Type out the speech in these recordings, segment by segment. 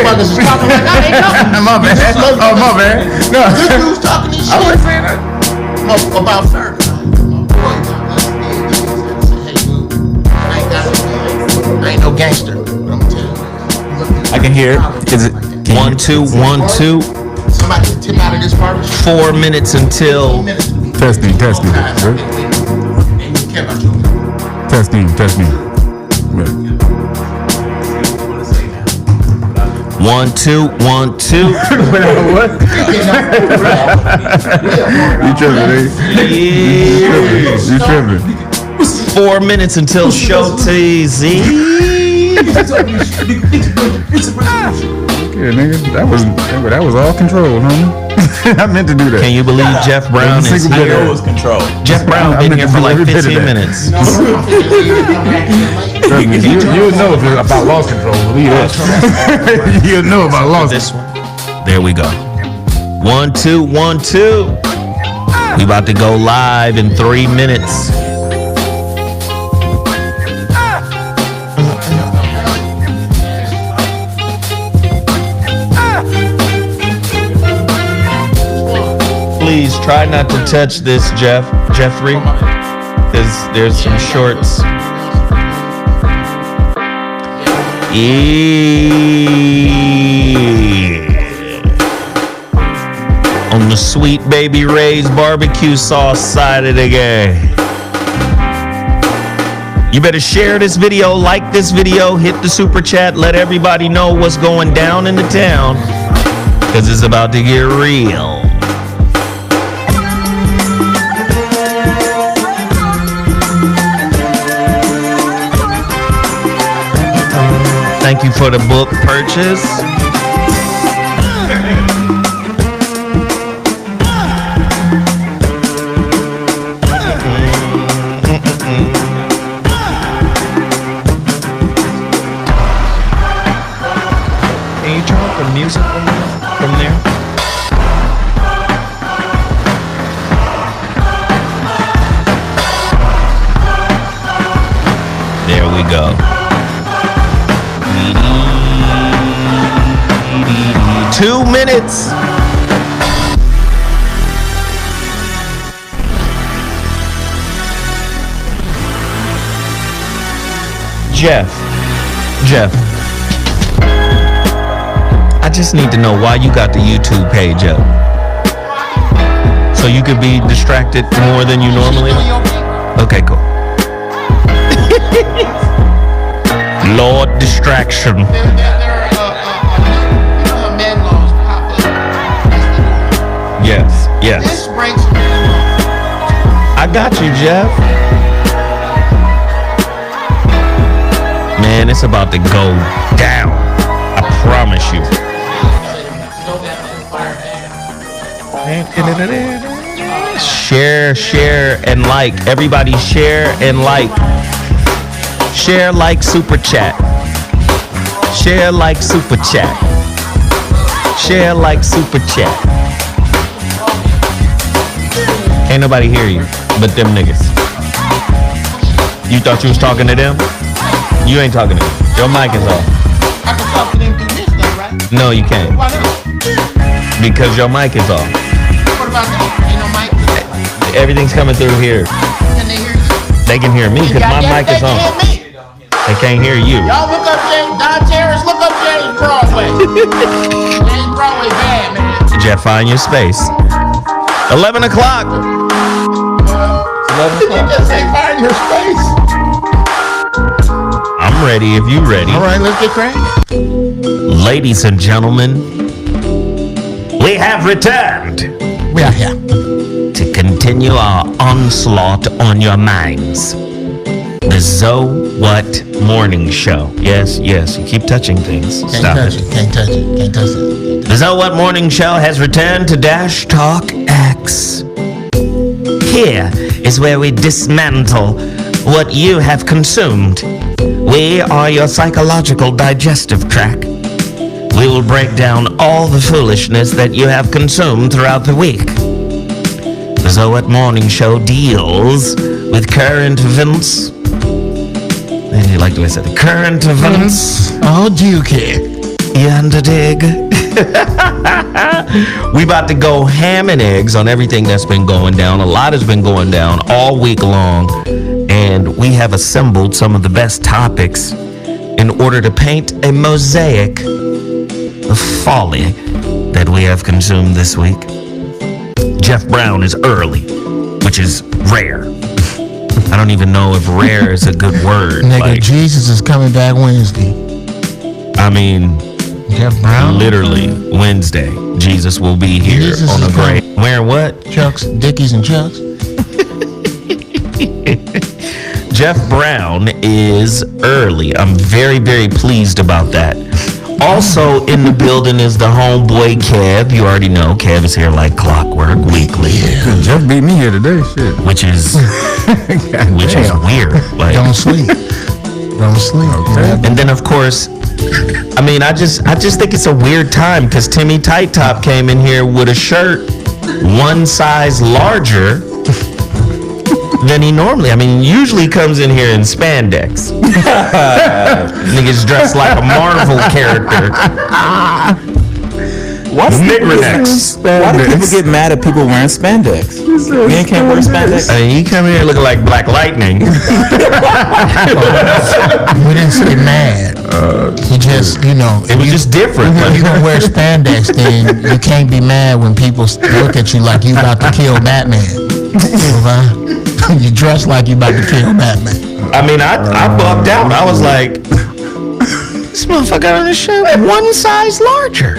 motherfuckers is talking like I ain't know. My bad. Oh, my bad. No. This dude's talking this shit. I wasn't saying that. About Ferg. I ain't no gangster. But I'm gonna tell you. I can hear it. Is it? 1 2 1 2. Somebody tip out of this barbershop. 4 minutes until. Testing. Testing. 1 2 1 2. What? You tripping, You tripping. 4 minutes until show TZ. Yeah, nigga, that was all controlled, homie. I meant to do that. Can you believe Jeff Brown is here? was controlled. Jeff Brown been here for like 15 minutes. You'll know if it's about lost control. Believe that. You'll know about lost. This one. There we go. 1 2 1 2. We about to go live in 3 minutes. Please try not to touch this, Jeffrey. There's some shorts. On the Sweet Baby Ray's barbecue sauce side of the game. You better share this video, like this video, hit the super chat, let everybody know what's going down in the town, because it's about to get real. Thank you for the book purchase. Can you turn up the music from there? There we go. 2 minutes. Jeff. I just need to know why you got the YouTube page up. So you could be distracted more than you normally are? Okay, cool. Lord distraction. Yes. I got you, Jeff. Man, it's about to go down. I promise you. Share, and like. Everybody share and like. Share, like, super chat. Share, like, super chat. Share, like, super chat. Ain't nobody hear you but them niggas. You thought you was talking to them? You ain't talking to them. Your mic is off. I can talk to them through this though, right? No, you can't. Why not? Because your mic is off. What about that? Ain't no mic? Everything's coming through here. Can they hear you? They can hear me because my mic is on. They can't hear you. Y'all look up James Don Terrace, look up James Broadway. James Broadway bad, man. Jeff, find your space. 11 o'clock. 11 o'clock. Just say find your space. I'm ready if you ready. All right, let's get cracking. Ladies and gentlemen, we have returned. We are here. To continue our onslaught on your minds. The Zoe What Morning Show. Yes, you keep touching things. Stop it. Can't touch it. The Zoe What Morning Show has returned to Dash Talk X. Here is where we dismantle what you have consumed. We are your psychological digestive tract. We will break down all the foolishness that you have consumed throughout the week. The Zoe What Morning Show deals with current events. And you like the way I said the current events. Oh, do you care? You dig? We about to go ham and eggs on everything that's been going down. A lot has been going down all week long, and we have assembled some of the best topics in order to paint a mosaic of folly that we have consumed this week. Jeff Brown is early, which is rare. I don't even know if rare is a good word. Nigga, Like, Jesus is coming back Wednesday. I mean, Jeff Brown? literally Wednesday, Jesus will be here Jesus on a is great. Wearing what? Chucks, Dickies, and Chucks. Jeff Brown is early. I'm very, very pleased about that. Also in the building is the homeboy Kev. You already know Kev is here like clockwork weekly, Jeff beat me here today. Shit. which is weird. Like, Don't sleep. Don't sleep. Okay. and then of course, I mean, I just think it's a weird time because Timmy Tight Top came in here with a shirt one size larger than he normally. I mean, usually comes in here in spandex. Niggas dressed like a Marvel character. What's Niggernex. Why do people get mad at people wearing spandex? Men can't wear spandex. I mean, he come in here looking like Black Lightning. We didn't say mad. He just, you know, It was just different. if you don't wear spandex, then you can't be mad when people look at you like you about to kill Batman. Okay? You dress like you about to kill Batman. I mean, I bugged out. I was like, this motherfucker on his shirt one size larger.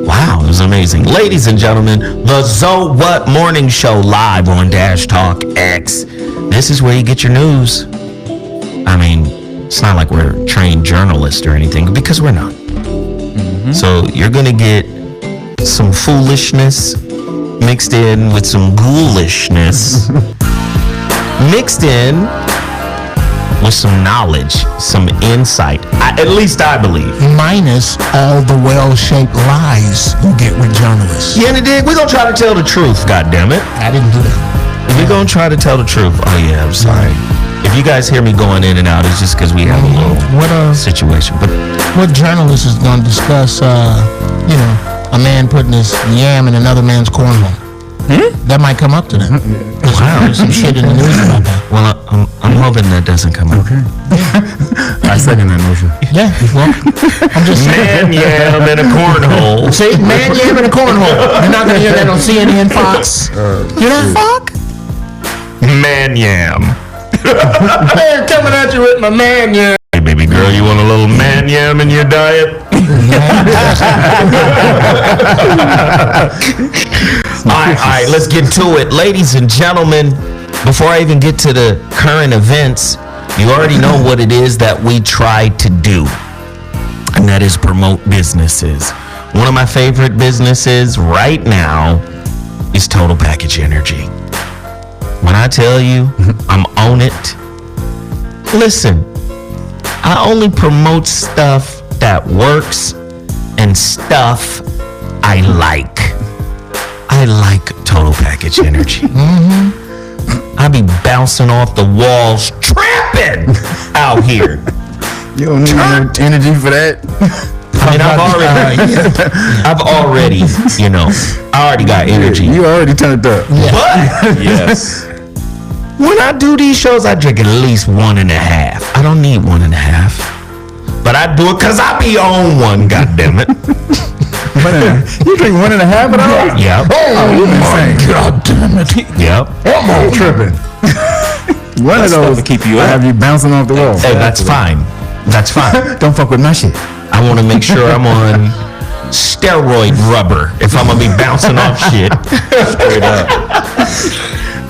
Wow, it was amazing. Ladies and gentlemen, the So What Morning Show live on Dash Talk X. This is where you get your news. I mean, it's not like we're trained journalists or anything, because we're not. So you're going to get some foolishness mixed in with some ghoulishness, mixed in with some knowledge, some insight. At least I believe. Minus all the well-shaped lies you get with journalists. Yeah, and we're going to try to tell the truth, goddammit. I didn't do that. We're going to try to tell the truth. Oh, yeah, I'm sorry. If you guys hear me going in and out, it's just because we have a little situation. But What journalist is going to discuss, you know, a man putting his yam in another man's cornhole? That might come up to them. Wow. There's some shit in the news about that. well, I'm hoping that doesn't come up. Okay. I second that motion. Yeah, well, I'm just saying. Man yam in a cornhole. See, man yam in a cornhole. You're not going to hear that on CNN, Fox. You know, fuck? Man yam. Man coming at you with my man yam. Hey, baby girl, you want a little man yam in your diet? All right, let's get to it. Ladies and gentlemen, before I even get to the current events, you already know what it is that we try to do, and that is promote businesses. One of my favorite businesses right now is Total Package Energy. When I tell you I'm on it, listen, I only promote stuff that works and stuff I like. I like Total Package Energy. I be bouncing off the walls, trapping out here. You don't need no energy for that. I mean, I've already, you know, I already got energy. You already turned up. But Yes. when I do these shows, I drink at least 1.5. I don't need 1.5. But I do it because I be on one, goddammit. You drink 1.5 of those? Yep. Oh, you insane. God damn it. Yep. I'm tripping. One of those to keep you I up. have you bouncing off the wall. Hey, that's fine. That's fine. Don't fuck with my shit. I want to make sure I'm on steroid rubber if I'm going to be bouncing off shit. Straight up.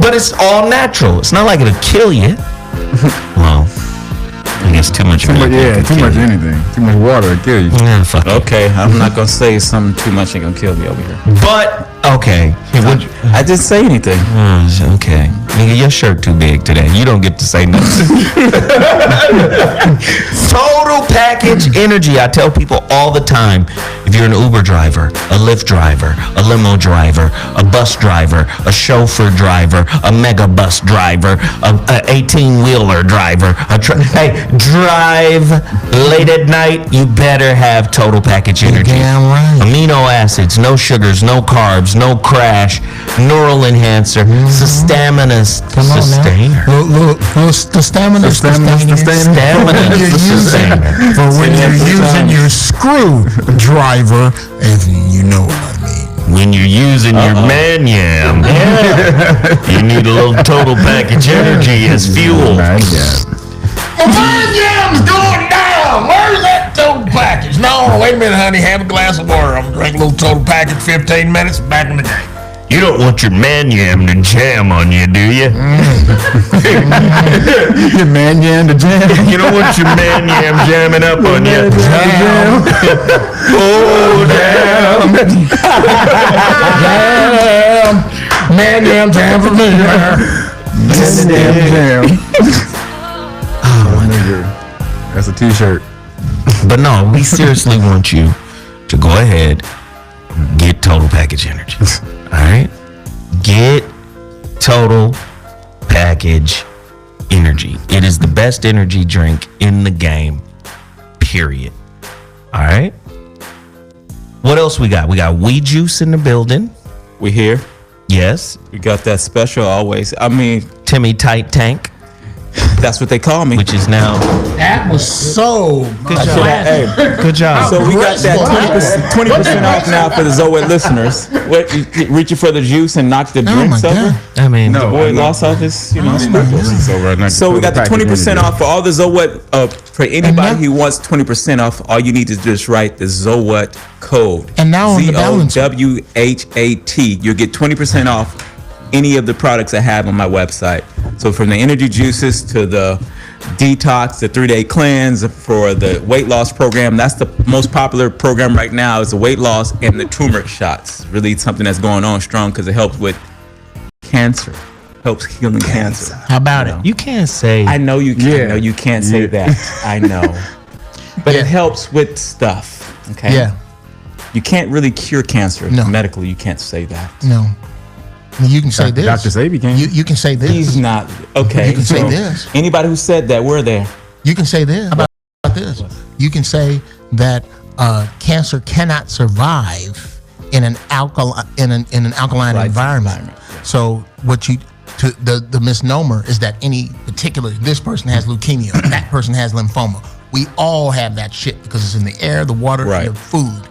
But it's all natural. It's not like it'll kill you. Well, I guess too much. Too much anything. Too much water will kill you. Yeah, fuck it. Okay, I'm not gonna say something too much ain't gonna kill me over here. But okay. Hey, I didn't say anything. okay. Nigga, your shirt too big today. You don't get to say nothing. Total package energy. I tell people all the time, if you're an Uber driver, a Lyft driver, a limo driver, a bus driver, a chauffeur driver, a mega bus driver, a 18-wheeler driver, hey, drive late at night, you better have total package energy. Damn right. Amino acids, no sugars, no carbs, no crash, neural enhancer, stamina Come on sustainer. now. Look, the stamina Stamina you're using sustainer. for when you're using your screwdriver, if you know what I mean. When you're using your man yam, you need a little total package energy as fuel. My yam's going down. Where's that total package? No, wait a minute, honey. Have a glass of water. I'm gonna drink a little total package. 15 minutes. Back in the game. You don't want your man yam to jam on you, do you? Your man yam to jam. You don't want your man yam jamming up on you. Jam. Oh, damn. Man, damn, damn for me. Jam. Oh, nigga. That's a t-shirt. But no, we seriously want you to go ahead and get total package energy. All right? Get total package energy. It is the best energy drink in the game, period. All right? What else we got? We got weed juice in the building. We here. Yes. We got that special always. I mean, Timmy Tight Tank, that's what they call me. which is now That was so good. Hey, good job. so we got that 20% off now for the Zoet listeners. What, you reaching for the juice and knock the Oh my drinks over? God. I mean, No. Boy lost off his, sprinkles. So we got the 20% off for all the Zoet. For anybody who wants 20% off, all you need to just write the Zoet code. And now on the balance- ZOWHAT. You'll get 20% off any of the products I have on my website. So from the energy juices to the detox, the 3-day cleanse, for the weight loss program. That's the most popular program right now, is the weight loss and the turmeric shots. Really something that's going on strong because it helps with cancer. Helps healing cancer. How about it? you can't say I know you can't. Yeah. No, you can't say that. I know. But it helps with stuff. Okay. Yeah. You can't really cure cancer. No. Medically, you can't say that. No. You can say this. Dr. Sabi can. You can say this. He's not. Okay. You can say this. Anybody who said that, we're there. You can say this. How about this? You can say that cancer cannot survive in an alkaline environment. So what the misnomer is that this person has leukemia, that person has lymphoma. We all have that shit because it's in the air, the water, Right. and the food.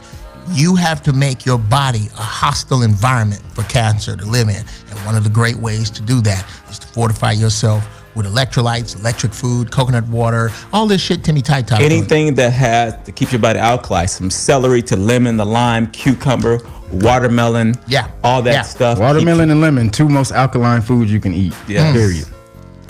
You have to make your body a hostile environment for cancer to live in. And one of the great ways to do that is to fortify yourself with electrolytes, electric food, coconut water, all this shit Timmy Tight Top. Anything that has to keep your body alkali, from celery to lemon, the lime, cucumber, watermelon, all that stuff. Watermelon and lemon, 2 most alkaline foods you can eat. Yeah. Period.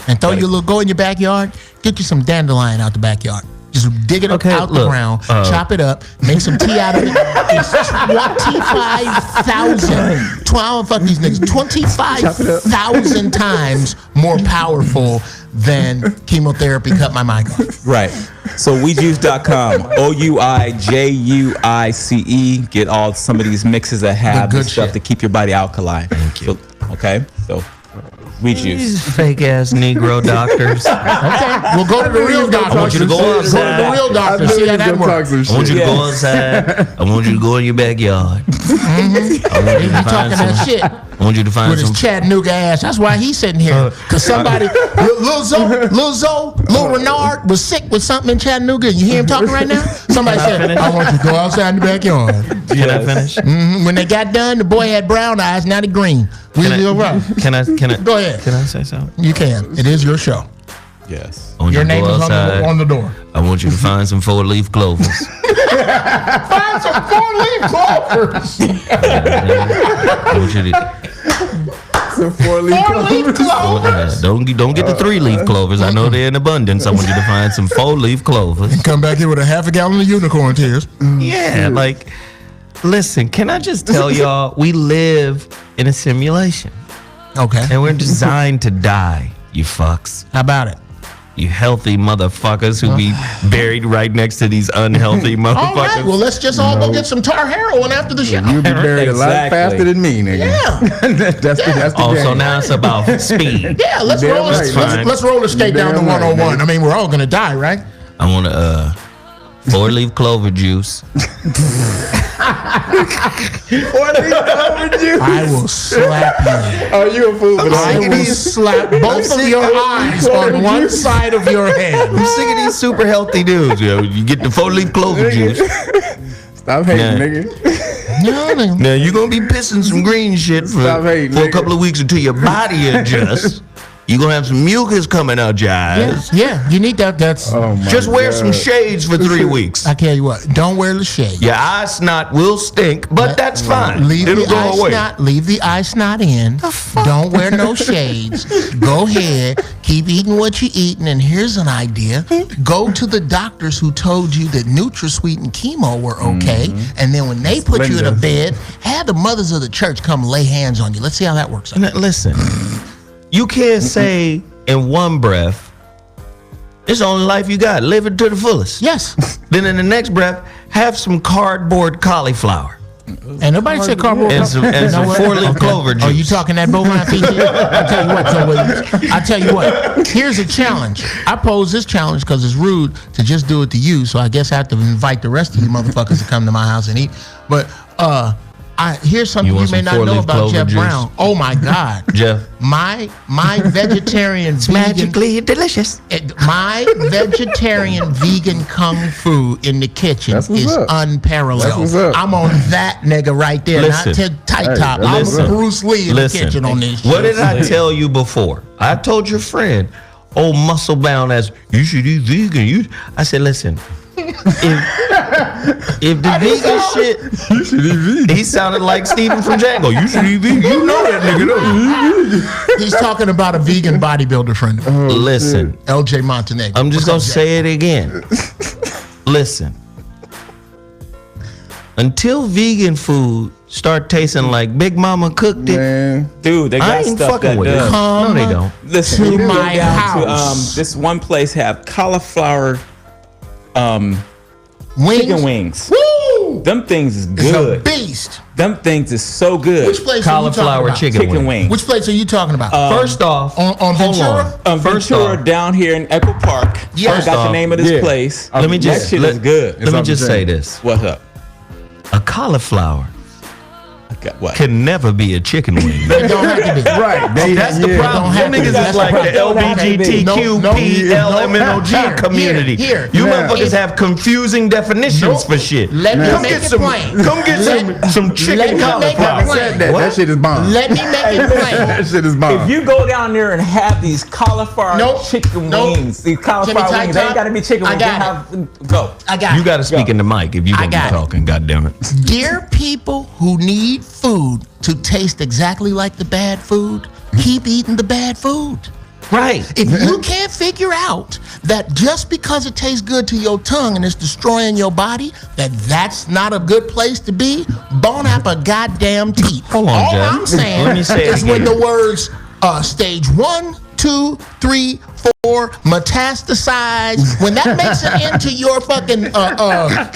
And go in your backyard, get you some dandelion out the backyard. Just dig it up out the ground, chop it up, make some tea out of it. It's 25,000. 12, fuck these niggas. 25,000 times more powerful than chemotherapy cut my mic off. Right. So wejuice.com, OUIJUICE. Get some of these mixes that have good the stuff shit. to keep your body alkaline. Thank you. Okay. So we juice. these fake ass Negro doctors. Okay, we'll go to the real doctor. I want you to go outside. Go to the real doctor. See how that works. I want you to go outside. I want you to go in your backyard. I want you He to talking find that some. shit I want you to find with his some. Chattanooga ass. That's why he's sitting here. Because somebody, Lil Renard was sick with something in Chattanooga. You hear him talking right now? Somebody said, I want you to go outside in the backyard. Can I finish? When they got done, the boy had brown eyes, now they green. Can I? Go ahead. Can I say something? You can. It is your show. Yes. I want Your you to name go is outside. on the door. I want you to find some 4-leaf clovers. Find some 4-leaf clovers. I want you to. 4-leaf clovers. Don't get the 3-leaf clovers. I know they're in abundance. I want you to find some 4-leaf clovers. Come back here with a half a gallon of unicorn tears. Yeah, like, listen, can I just tell y'all, we live in a simulation. Okay. And we're designed to die, you fucks. How about it? You healthy motherfuckers who be buried right next to these unhealthy motherfuckers. All right, well, let's just all go get some tar heroin after the show. You'll be buried a lot Exactly. faster than me, nigga. Yeah. that's the Oh, so game. now it's about speed. Yeah, let's Damn roll. right, man. Let's roller skate down to Damn right, 101. man. I mean, we're all gonna die, right? I want to 4-leaf clover juice. I will slap you. Oh, you a fool for I that. will slap both of your eyes on one side of your head. I'm sick of these super healthy dudes. Yo. You get the 4-leaf clover juice. Stop hating, Yeah. nigga. No, no. Now you're gonna be pissing some green shit Stop for hating, a nigga. couple of weeks until your body adjusts. You're gonna have some mucus coming out your eyes. Yeah, you need that. That's. Oh my Just wear some God. shades for 3 weeks. I tell you what. Don't wear the shade. Your eye snot will stink, but that's fine. Leave It'll the go eye away. snot. Leave the eye snot in. Don't wear no shades. Go ahead. Keep eating what you're eating. And here's an idea: go to the doctors who told you that NutraSweet and chemo were okay, and then when they put you in a bed, have the mothers of the church come lay hands on you. Let's see how that works out. Now, listen, you can't say in one breath, "It's the only life you got. Live it to the fullest." Yes. Then in the next breath, have some cardboard cauliflower And nobody said cardboard. and some You know what? 4-leaf clover juice. Oh, you talking that bovine feed? I tell you what, Joe Williams. I tell you what. Here's a challenge. I pose this challenge because it's rude to just do it to you. So I guess I have to invite the rest of you motherfuckers to come to my house and eat. But here's something You you want may some not know 4-leaf about clover Jeff juice? Brown. Oh my God, Jeff, my vegetarian vegan. delicious. My vegetarian vegan kung fu in the kitchen That's what's is up. unparalleled. That's what's up. I'm on that nigga right there, Listen. not Ted Tight Hey, Top. that's I'm listen. Bruce Lee in the kitchen on this shit. What did I tell you before? I told your friend, old muscle bound as you should eat vegan. I said, listen, if the vegan shit, You should eat vegan. he sounded like Steven from Django. You should eat vegan. You know that nigga. Don't you? He's talking about a vegan bodybuilder friend of mine, Listen, LJ Montenegro. I'm just What's gonna up, say it again. Listen, until vegan food start tasting like Big Mama cooked it, Man. Dude, they got I ain't stuff fucking that with it. does. No, they don't. Listen, To you go my down house. to this one place have cauliflower Wings? chicken wings. Woo! Them things is It's a good. beast. Them things is so good. Which place Cauliflower are you talking about? chicken Chicken wing. wings. Which place are you talking about? First off, on hold Ventura? on. First Ventura off, down here in Echo Park. Yeah. I forgot off, the name of this yeah. place. let me that just shit is good. Let me off just the say chain. this: What's up? a cauliflower Okay, what? can never be a chicken wing. It don't have to be. Right. That's the problem. Don't Them have to. niggas That's is the like the problem. LBGTQPLMNOG community. Here. You Nah. motherfuckers have confusing definitions Nope. for shit. Let me Come make get it some. plain. Come get some Let chicken me make it cauliflower. plain. Said that. What? That shit is bomb. Let me make it plain. That shit is bomb. If you go down there and have these cauliflower Nope. chicken Nope. wings, these cauliflower Jimmy wings, they ain't Tight got to be chicken I wings. got They have, go. I got You it. got to speak in the mic if you I gonna be got it. talking. God damn it. Dear people who need food to taste exactly like the bad food, keep eating the bad food. Right. If you can't figure out that just because it tastes good to your tongue and it's destroying your body, that's not a good place to be, bone up a goddamn teeth. Hold on, All Jeff. I'm saying Let me say it is when again. the words stage 1, 2, 3, 4 metastasize, when that makes it into your fucking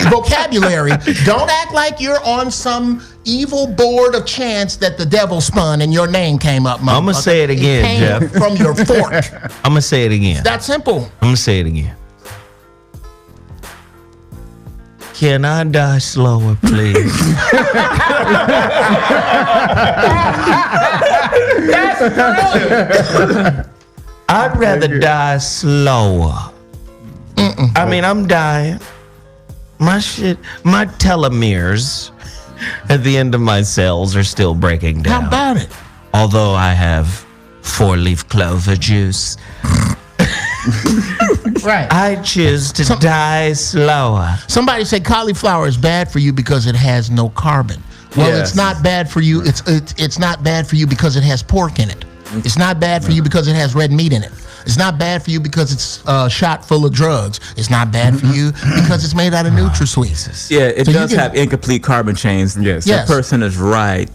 vocabulary, don't act like you're on some evil board of chance that the devil spun and your name came up. I'ma motherfucker. say it again, came Jeff. from your fork. I'm gonna say it again. That simple. I'm gonna say it again. Can I die slower, please? I'd rather die slower. I mean, I'm dying. My telomeres at the end of my cells are still breaking down. How about it? Although I have 4-leaf clover juice, Right. I choose to die slower. Somebody said cauliflower is bad for you because it has no carbon. Well, Yes. it's not bad for you. It's not bad for you because it has pork in it. It's not bad for you because it has red meat in it. It's not bad for you because it's shot full of drugs. It's not bad for you because it's made out of NutraSweet. Yeah, it So you does can- have incomplete carbon chains. Yes. Yes. The person is right.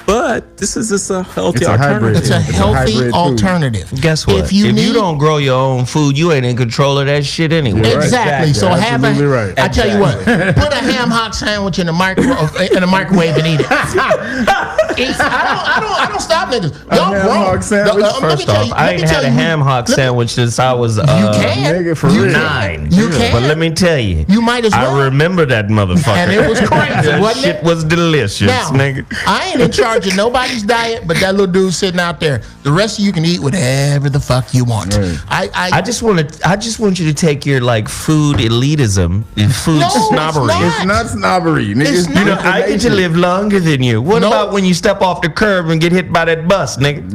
but this is just a healthy It's a hybrid. alternative. It's a It's a healthy hybrid food. alternative. Guess what? If you need, don't grow your own food, you ain't in control of that shit anyway. You're right. exactly. So have Absolutely a. right. I tell you what, put a ham hock sandwich in the microwave and eat it. I don't stop niggas. Y'all ham grown. hock sandwich? Let me First tell off, you- I let ain't me tell had a you- ham hock let me- sandwich since I was You can. Nigga, for You real. can. 9. You can. But let me tell you, You might as well. I remember that motherfucker. And it was crazy, That wasn't shit it? was delicious, Now, nigga. I ain't in charge of nobody's diet, but that little dude sitting out there. The rest of you can eat whatever the fuck you want. Right. I just want you to take your like food elitism, and food No, it's snobbery. not. It's not snobbery, nigga. It's not. You know, I get to live longer than you. What No. about when you step off the curb and get hit by that bus, nigga?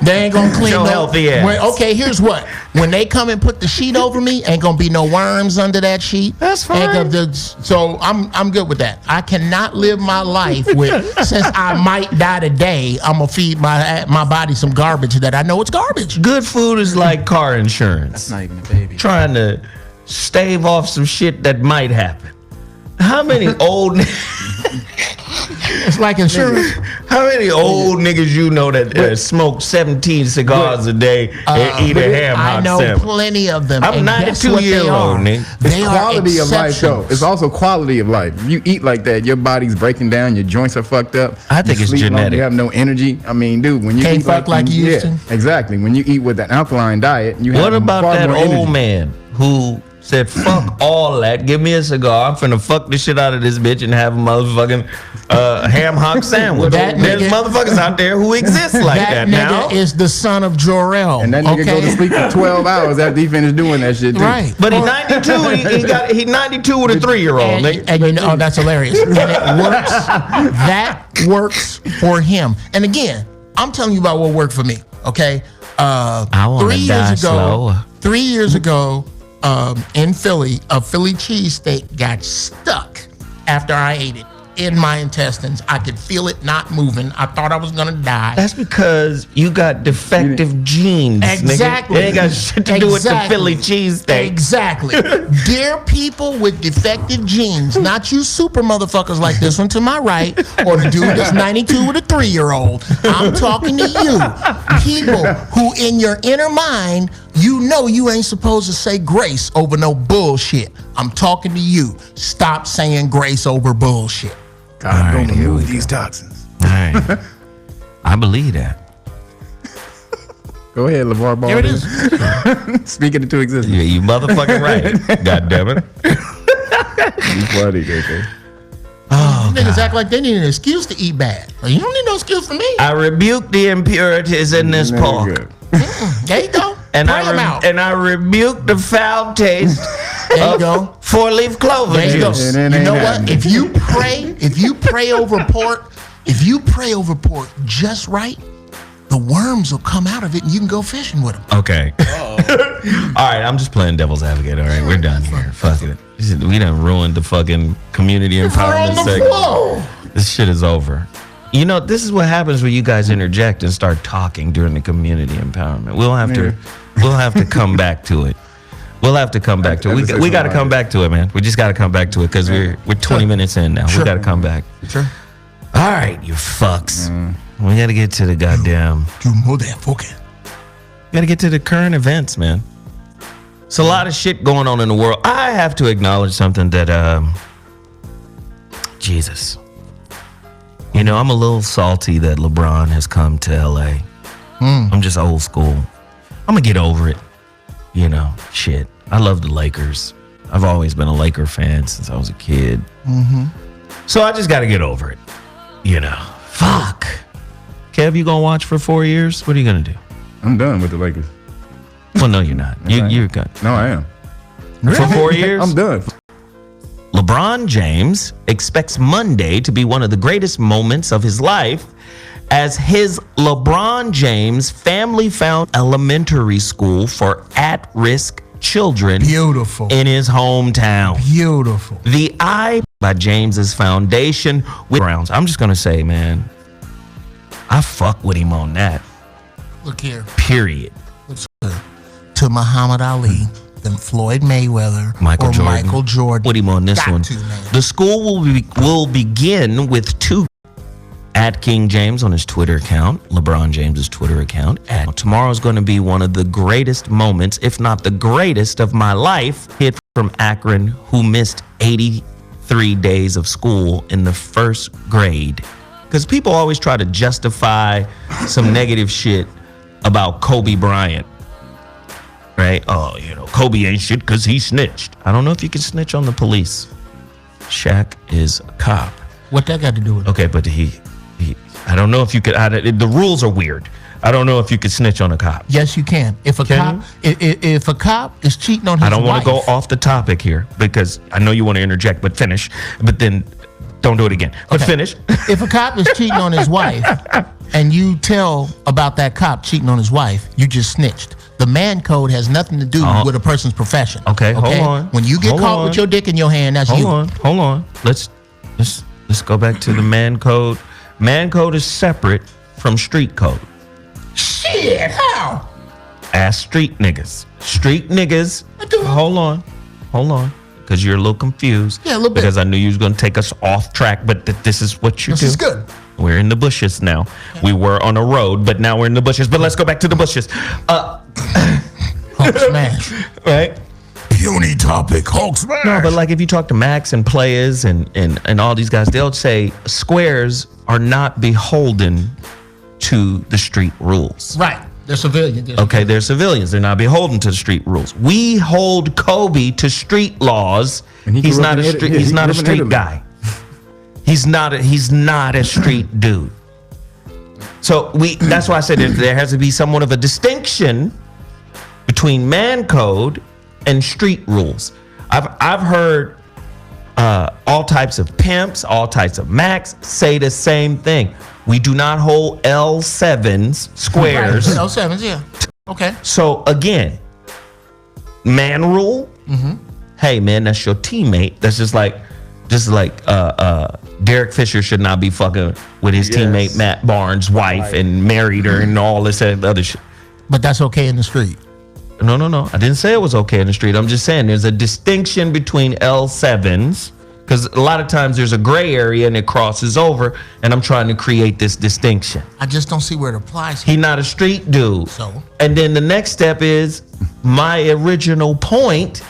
They ain't gonna clean Your no healthy ass. Okay, here's what. When they come and put the sheet over me, ain't gonna be no worms under that sheet. That's Ain't fine. so I'm good with that. I cannot live my life with since I might die today, I'm gonna feed my body some garbage that I know it's garbage. Good food is like car insurance. It's not even a baby. Trying to stave off some shit that might happen. How many old It's like insurance. how many old niggas you know that smoke 17 cigars a day and eat a ham I hock know sandwich? plenty of them. I'm and guess 92 what they years old, are? nigga. They are Quality of life, though. exceptions. It's also quality of life. If you eat like that, your body's breaking down, your joints are fucked up. I think you it's sleep long, genetic. You have no energy. I mean, dude, when you Can't eat fuck like you used to? exactly. When you eat with an alkaline diet, you have What about far that more old energy. man who said, fuck all that, give me a cigar, I'm finna fuck the shit out of this bitch and have a motherfucking ham hock sandwich. That There's nigga- motherfuckers out there who exist like that, that now. nigga is the son of Jor-El. And that nigga go to okay? sleep for 12 hours after he finished doing that shit, too. Right. But he's 92, he 92 with a 3-year-old, nigga. And you know, that's hilarious. And it works. That works for him. And again, I'm telling you about what worked for me. Okay. wanna 3 years die ago. slow. 3 years ago, in Philly, a Philly cheesesteak got stuck after I ate it in my intestines. I could feel it not moving. I thought I was gonna die. That's because you got defective genes, Exactly. nigga. It ain't got shit to do with the Philly cheesesteak. Exactly. Dear people with defective genes, not you super motherfuckers like this one to my right, or the dude that's 92 with a 3-year-old. I'm talking to you. People who in your inner mind, you know you ain't supposed to say grace over no bullshit. I'm talking to you. Stop saying grace over bullshit. God, All right, don't here remove we these go. toxins. All right. I believe that. Go ahead, LeVar Ball. There it is. Speak it into existence. Yeah, you motherfucking right. God damn it. You funny, KK. Niggas act like they need an excuse to eat bad. Well, you don't need no excuse for me. I rebuke the impurities in this Very pork. good. There you go. And Pray 'em out. I rebuke the foul taste There you of go. 4-leaf clover There you go. juice. And it You know ain't what? happening. If you pray over pork, just right, the worms will come out of it and you can go fishing with them. Okay. All right, I'm just playing devil's advocate. All right, we're done here. Fuck it. We done ruined the fucking community empowerment segment. This shit is over. You know, this is what happens when you guys interject and start talking during the community empowerment. We'll have to come back to it. We'll have to come back to it. We got to come back to it, man. We just got to come back to it because we're 20 minutes in now. We got to come back. Sure. All right, you fucks. We got to get to the goddamn. You motherfucker. Got to get to the current events, man. It's a lot of shit going on in the world. I have to acknowledge something that, Jesus. You know, I'm a little salty that LeBron has come to LA. I'm just old school. I'm going to get over it. You know, shit. I love the Lakers. I've always been a Laker fan since I was a kid. So I just got to get over it. You know, fuck. Kev, you going to watch for 4 years? What are you going to do? I'm done with the Lakers. Well, no, you're not. You're good. No, I am. For 4 years? I'm done. LeBron James expects Monday to be one of the greatest moments of his life as his LeBron James family found elementary school for at-risk children Beautiful. in his hometown. Beautiful. The I by James's foundation with Browns. I'm just going to say, man, I fuck with him on that. Look here. Period. To Muhammad Ali, then Floyd Mayweather, Michael or Jordan. Michael Jordan. With him on this Got one. to, man. The school will begin with 2 at King James on his Twitter account, LeBron James's Twitter account. Tomorrow's going to be one of the greatest moments, if not the greatest of my life. Kid from Akron who missed 83 days of school in the first grade. Because people always try to justify some negative shit about Kobe Bryant. Right? Oh, Kobe ain't shit because he snitched. I don't know if you can snitch on the police. Shaq is a cop. What that got to do with it? Okay, but he I don't know if you could. The rules are weird. I don't know if you could snitch on a cop. Yes, you can. If a cop, if a cop is cheating on his wife, I don't want to go off the topic here because I know you want to interject, but finish. But then don't do it again. But finish. If a cop is cheating on his wife, and you tell about that cop cheating on his wife, you just snitched. The man code has nothing to do with a person's profession. Okay, hold on. When you get caught with your dick in your hand, that's you. Hold on. Let's go back to the man code. Man code is separate from street code. Shit, how? Ask street niggas. Street niggas. Hold on. Because you're a little confused. Yeah, a little bit. Because I knew you was going to take us off track, but this is what you do. This is good. We're in the bushes now. We were on a road, but now we're in the bushes. But let's go back to the bushes. Hulk smash. Right? Puny topic, Hulk smash. No, but like if you talk to Max and players and all these guys, they'll say squares are not beholden to the street rules. Right. They're civilians. Okay, they're civilians. They're not beholden to the street rules. We hold Kobe to street laws. He's not a street guy. He's not a street dude. So that's why I said there has to be somewhat of a distinction between man code and street rules. I've heard all types of pimps, all types of Macs say the same thing. We do not hold L7s, squares. Right. L7s, yeah. Okay. So again, man rule. Mm-hmm. Hey man, that's your teammate. That's just like Derek Fisher should not be fucking with his teammate Matt Barnes' wife and married her and all this other shit. But that's okay in the street. No. I didn't say it was okay in the street. I'm just saying there's a distinction between L7s because a lot of times there's a gray area and it crosses over, and I'm trying to create this distinction. I just don't see where it applies. He's not a street dude. So? And then the next step is my original point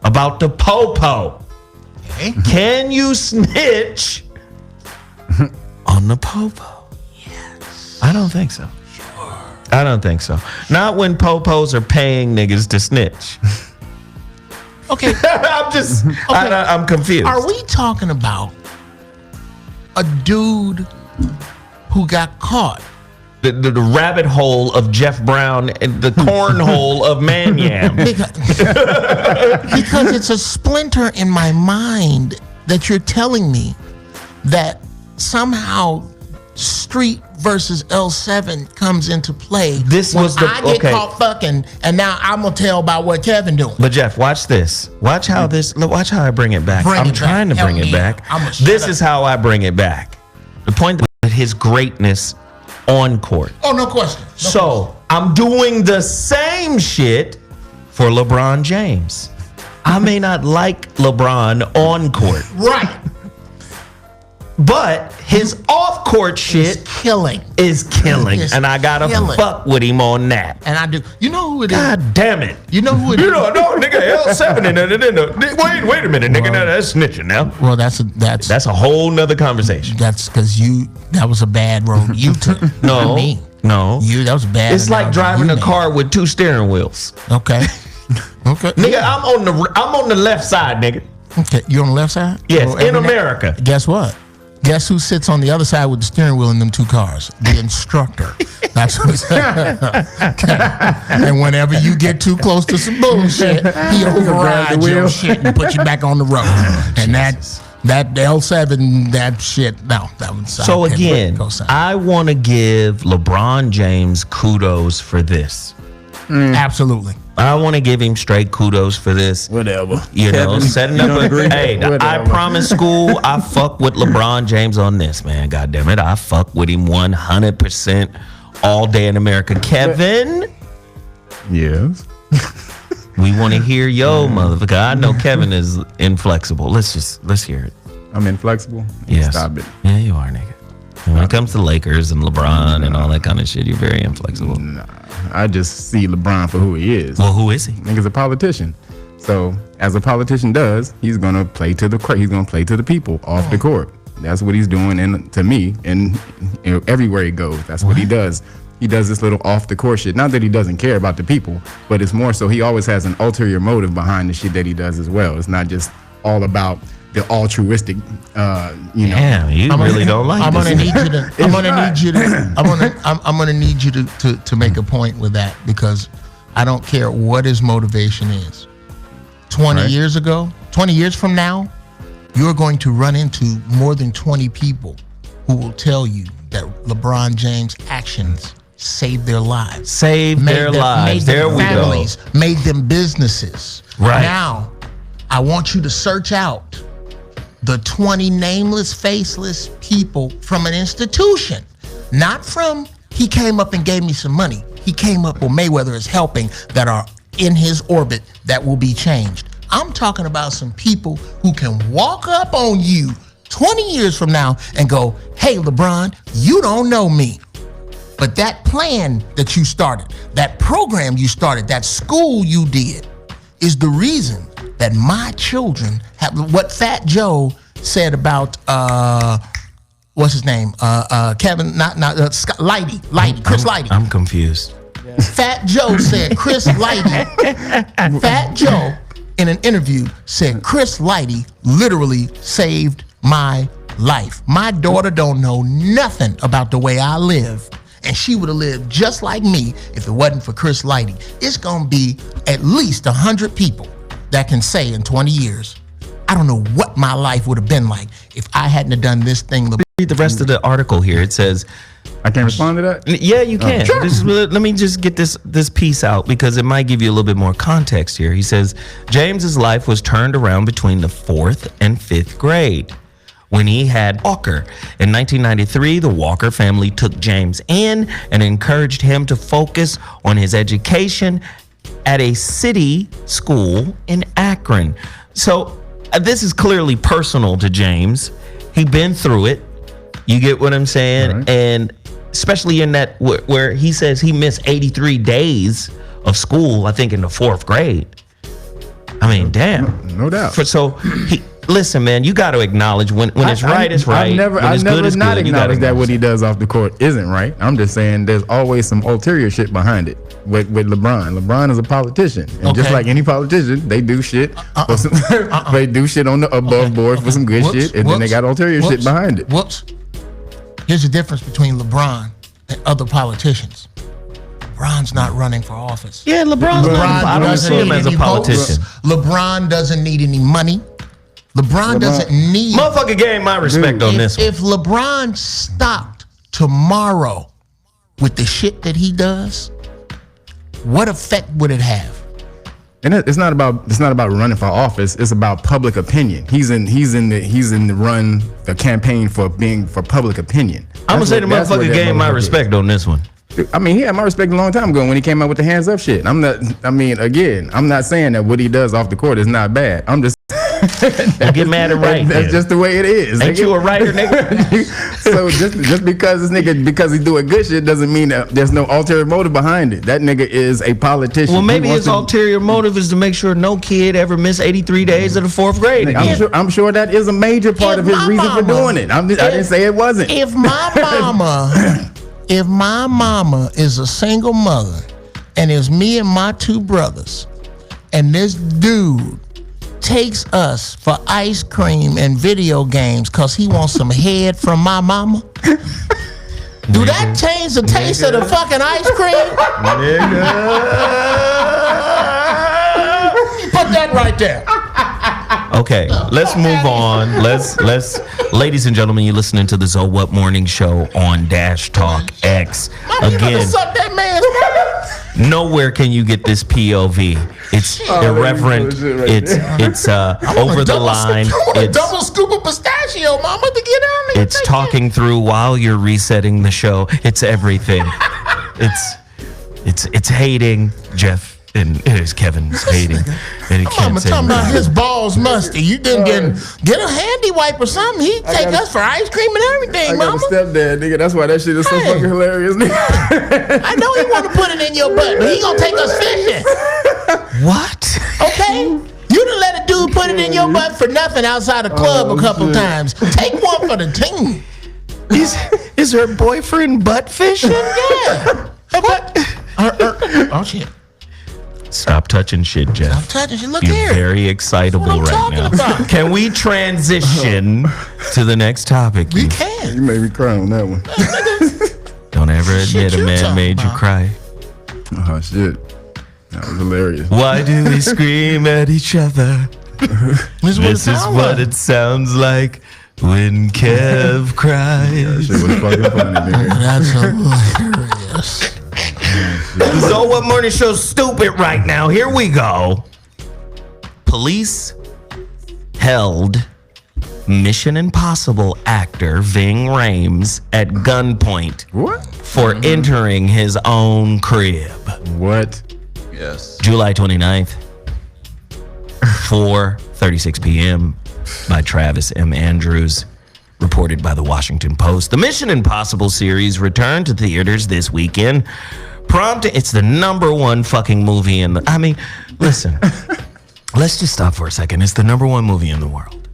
about the popo. Okay. Can you snitch on the popo? Yes. I don't think so. I don't think so. Not when popos are paying niggas to snitch. Okay. I'm confused. Are we talking about a dude who got caught? The rabbit hole of Jeff Brown and the cornhole of Man Yam. Because it's a splinter in my mind that you're telling me that somehow street versus L7 comes into play. I get caught fucking, and now I'm gonna tell about what Kevin doing. But Jeff, watch this. Watch how I bring it back. I'm trying to bring it back. This is how I bring it back. The point that his greatness on court. Oh, no question. So I'm doing the same shit for LeBron James. I may not like LeBron on court. Right. But his off-court shit is killing. And I gotta fuck with him on that. And I do. You know who it is? God damn it. You know who it is? No, nigga, L7 in the wait a minute, nigga. Now that's snitching now. Well, that's a whole nother conversation. That's because that was a bad road you took. No. Me. No. That was bad. It's like driving a car with two steering wheels. Okay. Okay. Nigga, I'm on the left side, nigga. Okay. You on the left side? Yes, in America. Guess what? Guess who sits on the other side with the steering wheel in them two cars? The instructor. That's what it's And whenever you get too close to some bullshit, he overrides your shit and puts you back on the road. And that L7, that shit, no, that was so again, I want to give LeBron James kudos for this. Absolutely. I want to give him straight kudos for this. Whatever. Setting up I promise school, I fuck with LeBron James on this, man. God damn it. I fuck with him 100% all day in America. Kevin? Yes. We want to hear motherfucker. I know Kevin is inflexible. Let's hear it. I'm inflexible? Yes. Stop it. Yeah, you are, nigga. When it comes to Lakers and LeBron and all that kind of shit, you're very inflexible. Nah, I just see LeBron for who he is. Well, who is he? Nigga's a politician. So as a politician does, he's gonna play to the people off the court. That's what he's doing, and to me, and everywhere he goes, that's what he does. He does this little off the court shit. Not that he doesn't care about the people, but it's more so he always has an ulterior motive behind the shit that he does as well. It's not just all about the altruistic, Yeah, you really don't like I'm this. gonna need you to. I'm gonna need you to make a point with that, because I don't care what his motivation is. 20 years ago, 20 years from now, you're going to run into more than 20 people who will tell you that LeBron James' actions saved their lives. Save their lives. Made There them we families, go. made them businesses. Right. Now, I want you to search out the 20 nameless, faceless people from an institution. Not from, he came up and gave me some money. He came up, or Mayweather is helping, that are in his orbit that will be changed. I'm talking about some people who can walk up on you 20 years from now and go, hey, LeBron, you don't know me. But that plan that you started, that program you started, that school you did, is the reason that my children have what Fat Joe said about what's his name? Kevin, Scott, Lighty, Chris Lighty. I'm confused. Fat Joe said Chris Lighty. Fat Joe in an interview said Chris Lighty literally saved my life. My daughter don't know nothing about the way I live, and she would have lived just like me if it wasn't for Chris Lighty. It's gonna be at least 100 people that can say in 20 years, I don't know what my life would have been like if I hadn't have done this thing. Read the rest of the article here. It says, I can't respond to that. yeah, you can. Let me just get this piece out, because it might give you a little bit more context here. He says, James's life was turned around between the 4th and 5th grade when he had Walker. In 1993, the Walker family took James in and encouraged him to focus on his education at a city school in Akron. So this is clearly personal to James. He been through it. You get what I'm saying? Right. And especially in that where he says he missed 83 days of school, I think in the 4th grade. I mean, damn. No doubt. Listen, man, you got to acknowledge when it's right, it's right. I never When it's good, it's not good. You gotta acknowledge that what he acknowledge does off the court isn't right. I'm just saying there's always some ulterior shit behind it with LeBron. LeBron is a politician, and just Okay. like any politician, they do shit. For some, they do shit on the above board for some good Whoops, shit, and then they got ulterior shit behind it. Whoops. Here's the difference between LeBron and other politicians. LeBron's not running for office. Yeah, LeBron's not. I don't see him as a politician. LeBron doesn't need any money. LeBron doesn't need. Motherfucker gave my respect on this one. If LeBron stopped tomorrow with the shit that he does, what effect would it have? And it's not about running for office. It's about public opinion. He's in the campaign for public opinion. I'm gonna say the motherfucker gave my respect on this one. I mean, he had my respect a long time ago when he came out with the hands up shit. I'm not saying that what he does off the court is not bad. I'm just Don't get mad at right. That's just the way it is. Ain't you a writer, nigga? So just because because he's doing good shit doesn't mean that there's no ulterior motive behind it. That nigga is a politician. Well, maybe his ulterior motive is to make sure no kid ever miss 83 days of the 4th grade again. I'm sure that is a major part of his reason for doing it. I didn't say it wasn't. If my mama is a single mother and it's me and my 2 brothers, and this dude takes us for ice cream and video games because he wants some head from my mama, do that change the taste of the fucking ice cream? Put that right there. Okay, let's move on. Let's ladies and gentlemen, you're listening to the So What Morning Show on Dash Talk X. Again, Suck that man's nowhere can you get this POV. It's irreverent. It's over the line. It's double scoop of pistachio, mama, to get on there. it's talking through while you're resetting the show. It's everything. It's hating Jeff And there's Kevin's hating. And he I'm can't say talking about nothing. his balls musty. You didn't get a handy wipe or something. He'd take us for ice cream and everything, I got a mama. stepdad, nigga. That's why that shit is so Hey. fucking hilarious, nigga. I know he want to put it in your butt, but he gonna take us fishing. What? Okay? You done let a dude put it in your butt for nothing outside the club a couple times. Take one for the team. Is her boyfriend butt fishing? Yeah. What? Oh shit. Stop touching shit, I'm Jeff. touching you. Look You're here. very excitable That's what I'm right now. talking about. Can we transition to the next topic? We You can. You made me cry on that one. don't ever admit a you man talking made you about? cry. Oh shit, that was hilarious. Why do we scream at each other? This This is what it sounds like when Kev cries. Shit was fucking funny, nigga. That's hilarious. So what morning show's stupid right now? Here we go. Police held Mission Impossible actor Ving Rhames at gunpoint What? for entering his own crib. What? Yes. July 29th, 4:36 p.m. by Travis M. Andrews, reported by the Washington Post. The Mission Impossible series returned to theaters this weekend. It's the number one fucking movie in the... I mean, listen. Let's just stop for a second. It's the number one movie in the world.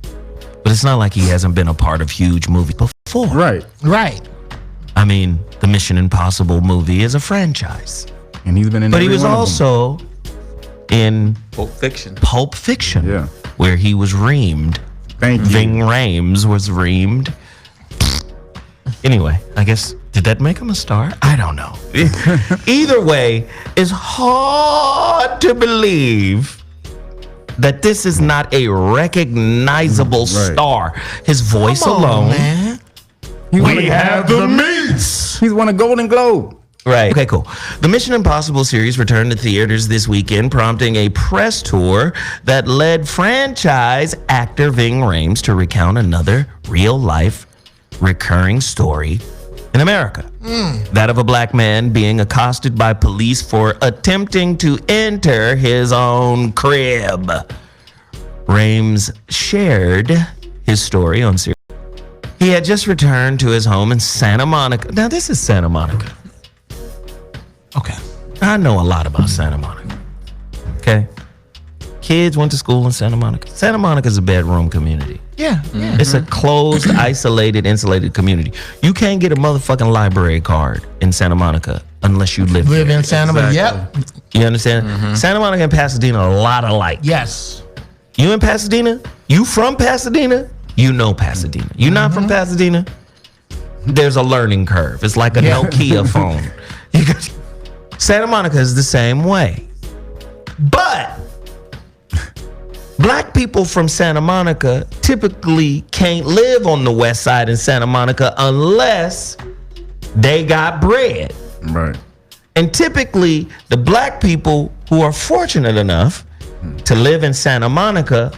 But it's not like he hasn't been a part of huge movies before. Right. Right. I mean, the Mission Impossible movie is a franchise. And he's been in. But he every was one of them. also in Pulp Fiction. Pulp Fiction, Yeah. where he was reamed. Thank you. Ving Rhames was reamed. Anyway, I guess, did that make him a star? I don't know. Either way, it's hard to believe that this is not a recognizable Right. star. His voice Come on, alone. man. We have the meats. He's won a Golden Globe. Right. Okay, cool. The Mission Impossible series returned to theaters this weekend, prompting a press tour that led franchise actor Ving Rhames to recount another real-life recurring story in America. That of a black man being accosted by police for attempting to enter his own crib. Rhames shared his story on series. He had just returned to his home in Santa Monica. Now, this is Santa Monica. Okay. I know a lot about Santa Monica. Okay? Kids went to school in Santa Monica. Santa Monica is a bedroom community. Yeah. Yeah. It's a closed, isolated, insulated community. You can't get a motherfucking library card in Santa Monica unless you live Live there. in Santa Monica. Yep. You understand? Santa Monica and Pasadena are a lot alike. Yes. You in Pasadena? You from Pasadena? You know Pasadena. You not from Pasadena? There's a learning curve. It's like a Nokia phone. Santa Monica is the same way. But black people from Santa Monica typically can't live on the west side in Santa Monica unless they got bread. Right. And typically, the black people who are fortunate enough to live in Santa Monica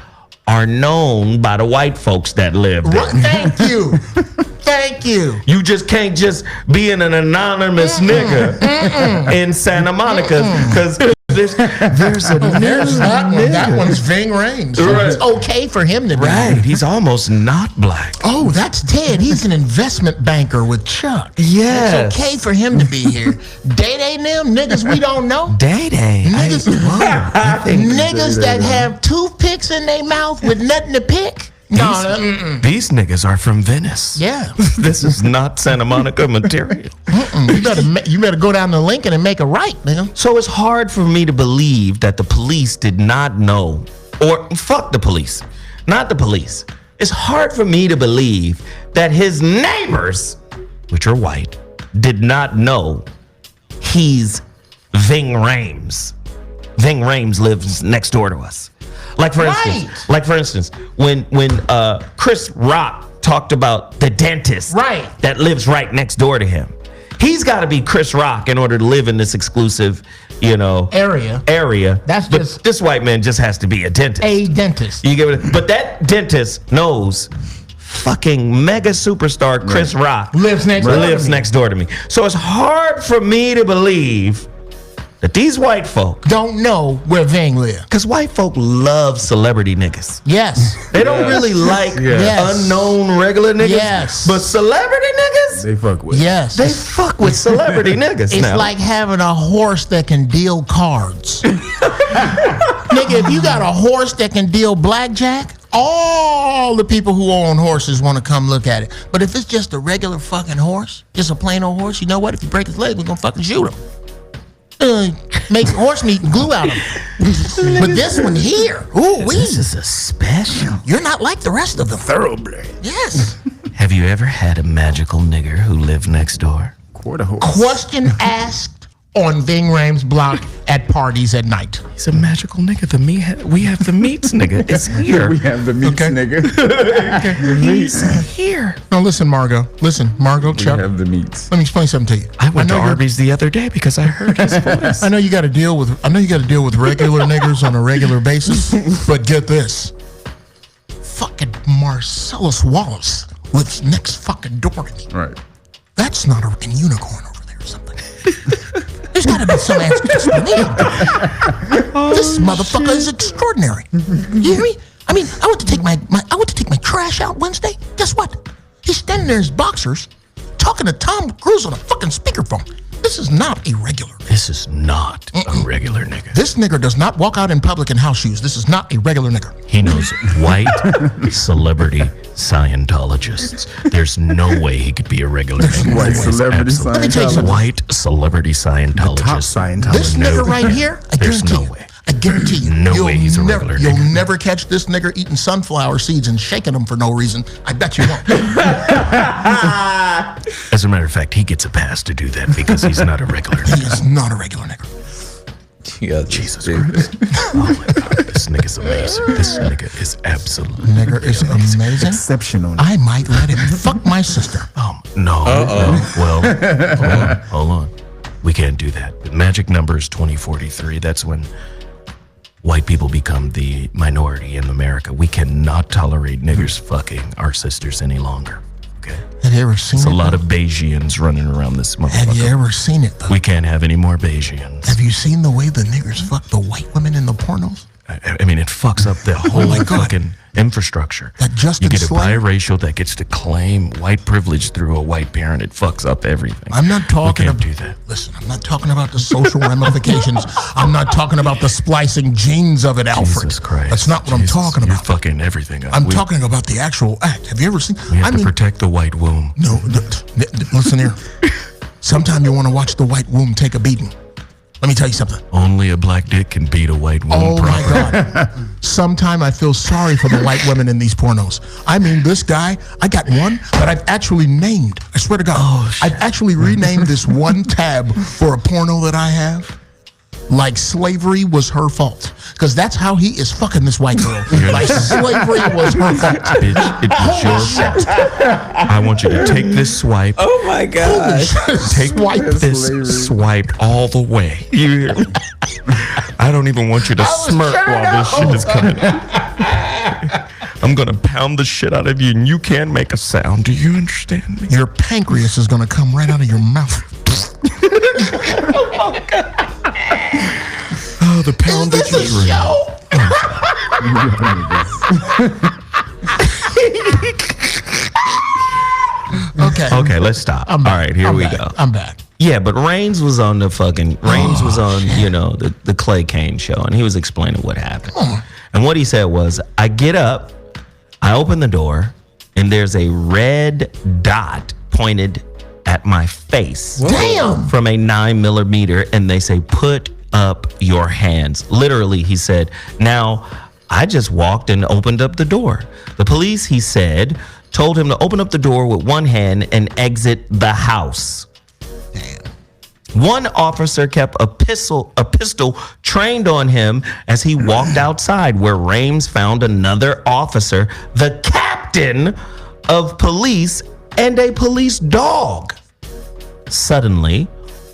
are known by the white folks that live there. Right. Thank you. Thank you. You just can't just be an anonymous nigga in Santa Monica because there's a There's that one. That one's Ving Rhames. So Right. it's okay for him to be. right. He's almost not black. Oh, that's Ted. He's an investment banker with Chuck. Yes. It's okay for him to be here. Day and them niggas we don't know. Day Day. Niggas, niggas that have toothpicks in their mouth with nothing to pick. No, These niggas are from Venice. yeah. This is not Santa Monica material. You better go down to Lincoln and make a right, nigga. So it's hard for me to believe that the police did not know, or fuck the police, not the police. It's hard for me to believe that his neighbors, which are white, did not know he's Ving Rhames. Ving Rhames lives next door to us. Like for instance, when Chris Rock talked about the dentist Right. that lives right next door to him. He's got to be Chris Rock in order to live in this exclusive, Area. That's but just- this white man just has to be a dentist. A dentist. You get it? But that dentist knows fucking mega superstar Chris Rock Lives next door to me. next door to me. So it's hard for me to believe that these white folk, don't know where Ving live. because white folk love celebrity niggas. Yes. They don't really like Yes. unknown regular niggas. Yes. But celebrity niggas, They fuck with. Yes. they fuck with celebrity niggas It's now. like having a horse that can deal cards. Nigga, if you got a horse that can deal blackjack, all the people who own horses want to come look at it. But if it's just a regular fucking horse, just a plain old horse, you know what? If you break his leg, we're going to fucking shoot him. Make horse meat and glue out of him. But this one here, ooh, this is a special. you're not like the rest of them. Thoroughbred. Yes. Have you ever had a magical nigger who lived next door? Quarter horse. Question asked on Ving Rhames' block at parties at night. He's a magical nigga. We have the meats, nigga. It's here. We have the meats, Okay. nigga. He's here. Now listen, Margot, We Chuck. have the meats. Let me explain something to you. I went to know you're- Arby's the other day because I heard his voice. I know you got to deal with regular niggers on a regular basis, but get this. Fucking Marcellus Wallace lives next fucking door to me. Right. That's not a fucking unicorn over there or something. There's got to be some explanation. This motherfucker is extraordinary. You hear me? I mean, I went to take my trash out Wednesday. Guess what? He's standing there in his boxers, talking to Tom Cruise on a fucking speakerphone. This is not a regular. This is not a regular nigga. This nigger does not walk out in public in house shoes. This is not a regular nigger. He knows white celebrity Scientologists. There's no way he could be a regular nigga. White There's celebrity absolutely- Let me tell you something. White celebrity Scientologists. Top Scientologist. This nigger right here, I There's guarantee no you. way. I guarantee you. No you'll way he's a regular You'll nigger. never catch this nigger eating sunflower seeds and shaking them for no reason. I bet you won't. As a matter of fact, he gets a pass to do that because he's not a regular He nigga. is not a regular nigger. Yeah, Jesus Christ. Oh my God, this nigga's amazing. This nigga is absolutely Nigger is amazing. Exceptional. I might let him fuck my sister. No. Well, hold on. We can't do that. The magic number is 2043. That's when white people become the minority in America. We cannot tolerate niggers fucking our sisters any longer. Okay? Have you ever seen It's a it? lot of Bayesians running around this Have you motherfucker. ever seen it, though? We can't have any more Bayesians. Have you seen the way the niggers fuck the white women in the pornos? I mean, it fucks up the whole my God. fucking infrastructure. That Justin you get a Slade- biracial that gets to claim white privilege through a white parent. It fucks up everything. I'm not talking We can't about. do that. Listen, I'm not talking about the social ramifications. I'm not talking about the splicing genes of it, Alfred. Jesus Christ. That's not what Jesus, I'm talking You're about. fucking everything up. I'm We- talking about the actual act. Have you ever seen? We have to protect the white womb. No, listen here. Sometime you want to watch the white womb take a beating. Let me tell you something. Only a black dick can beat a white womb. Oh my proper. God. Sometime I feel sorry for the white women in these pornos. I mean, this guy, I got one that I've actually named. I swear to God. I've actually renamed this one tab for a porno that I have. Like slavery was her fault. Because that's how he is fucking this white girl. Like slavery was her fault. Bitch, it was your fault. I want you to take this swipe. Oh my gosh. Take this slavery. swipe all the way. You hear me? I don't even want you to smirk while this shit is coming out. I'm gonna pound the shit out of you and you can't make a sound. Do you understand me? Your pancreas is going to come right out of your mouth. Oh, the poundage is real. Okay. Okay, let's stop. I'm back. All right, here I'm we back. go. I'm back. Yeah, but Reigns was on the fucking was on, the Clay Kane show, and he was explaining what happened. And what he said was, I get up, I open the door, and there's a red dot pointed at my face. Damn. From a 9mm, and they say, put up your hands. Literally, he said, now, I just walked and opened up the door. The police, he said, told him to open up the door with one hand and exit the house. One officer kept a pistol trained on him as he walked outside, where Reigns found another officer, the captain of police, and a police dog. Suddenly,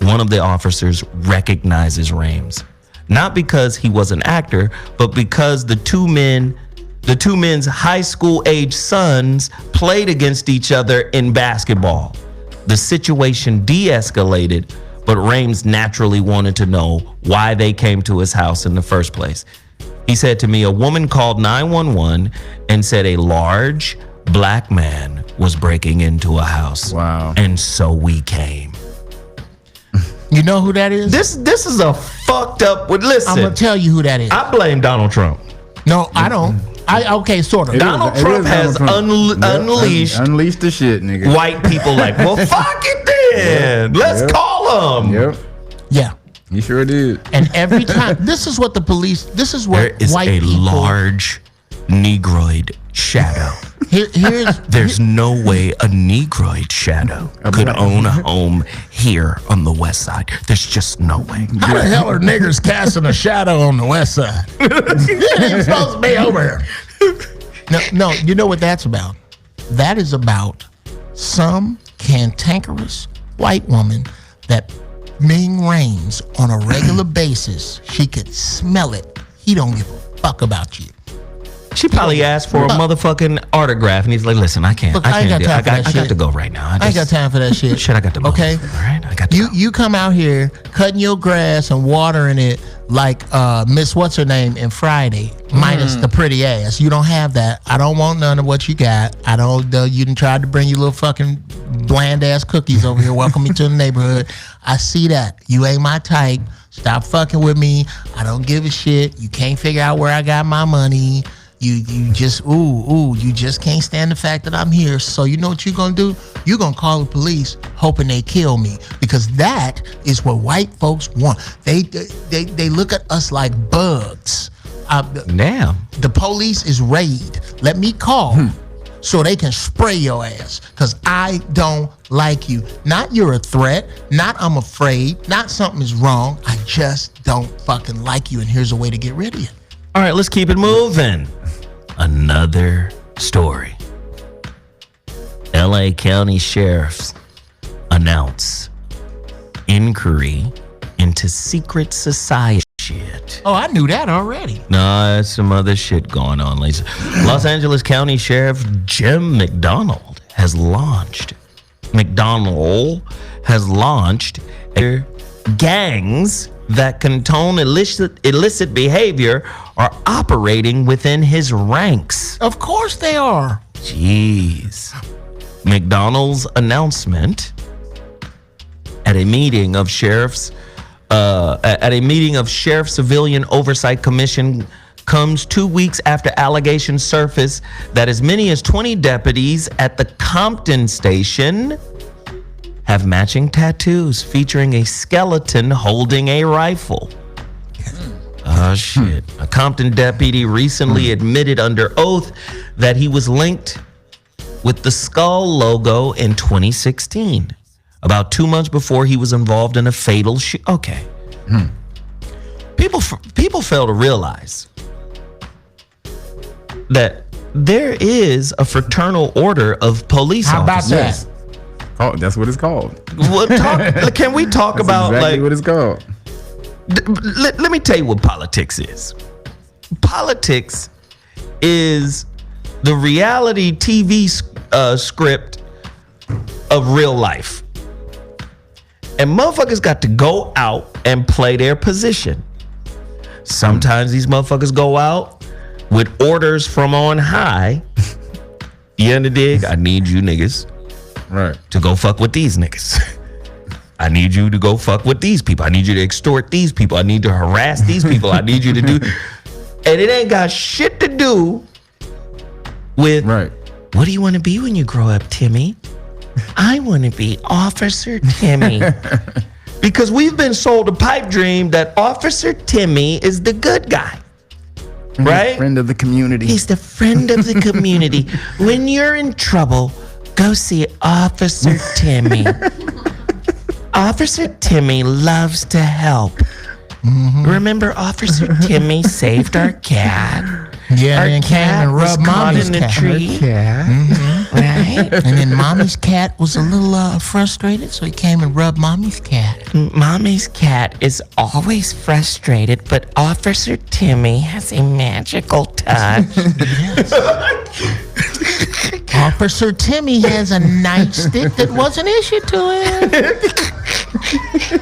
one of the officers recognizes Reigns, not because he was an actor, but because the two men's high school age sons played against each other in basketball. The situation de-escalated, but Rames naturally wanted to know why they came to his house in the first place. He said to me, a woman called 911 and said a large black man was breaking into a house. Wow. And so we came. You know who that is? This is a fucked up. Listen, I'm gonna tell you who that is. I blame Donald Trump. No, I don't. Okay, sort of. Donald Trump has unleashed unleashed the shit, nigga. white people like, well, fuck it then. Let's call them. Yep, Yeah. he sure did. And every time, this is what the police. This is There what is white a people. large Negroid shadow. Here's There's no way a Negroid shadow could own a home here on the west side. There's just no way. How the hell are niggers casting a shadow on the west side? It ain't supposed to be over here. no. You know what that's about? That is about some cantankerous white woman that Ming Rames on a regular basis. She could smell it. He don't give a fuck about you. She probably asked for a motherfucking autograph, and he's like, "Listen, I can't. Look, I can't. time for that I got shit. to go right now. I ain't got time for that shit. Shit, I got to move. Okay. All right, I got to go. You come out here cutting your grass and watering it like Miss What's Her Name in Friday, minus the pretty ass. You don't have that. I don't want none of what you got. I don't. You done tried to bring your little fucking bland ass cookies over here. Welcome me to the neighborhood. I see that. You ain't my type. Stop fucking with me. I don't give a shit. You can't figure out where I got my money. You just you just can't stand the fact that I'm here. So you know what you're gonna do? You're gonna call the police, hoping they kill me, because that is what white folks want. They look at us like bugs. Damn. The police is raid. Let me call so they can spray your ass, because I don't like you. Not you're a threat. Not I'm afraid. Not something is wrong. I just don't fucking like you, and here's a way to get rid of you. All right, let's keep it moving. Another story. LA County sheriffs announce inquiry into secret society shit. Oh, I knew that already. No, there's some other shit going on, Lisa. Los Angeles County Sheriff Jim McDonald has launched gangs that condone illicit behavior are operating within his ranks. Of course they are. Jeez. McDonald's announcement at a meeting of Sheriff's Civilian Oversight Commission comes 2 weeks after allegations surface that as many as 20 deputies at the Compton station have matching tattoos featuring a skeleton holding a rifle. Oh, shit. A Compton deputy recently admitted under oath that he was linked with the skull logo in 2016, about 2 months before he was involved in a fatal shooting. Okay. People fail to realize that there is a fraternal order of police How about officers. that? Oh, that's what it's called. Can we talk That's about exactly what it's called. Let me tell you what politics is. Politics is the reality TV script of real life. And motherfuckers got to go out and play their position. Sometimes these motherfuckers go out with orders from on high. You under dig? I need you niggas Right. to go fuck with these niggas. I need you to go fuck with these people. I need you to extort these people. I need to harass these people. I need you to do. And it ain't got shit to do with, Right. what do you want to be when you grow up, Timmy? I want to be Officer Timmy. Because we've been sold a pipe dream that Officer Timmy is the good guy. Right? Friend of the community. He's the friend of the community. When you're in trouble, go see Officer Timmy. Officer Timmy loves to help. Remember Officer Timmy saved our cat? Yeah, Our and came cat and was rubbed caught mommy's in the cat. tree. Right? And then mommy's cat was a little frustrated, so he came and rubbed mommy's cat. Mommy's cat is always frustrated, but Officer Timmy has a magical touch. Officer Timmy has a nightstick that wasn't issued to him.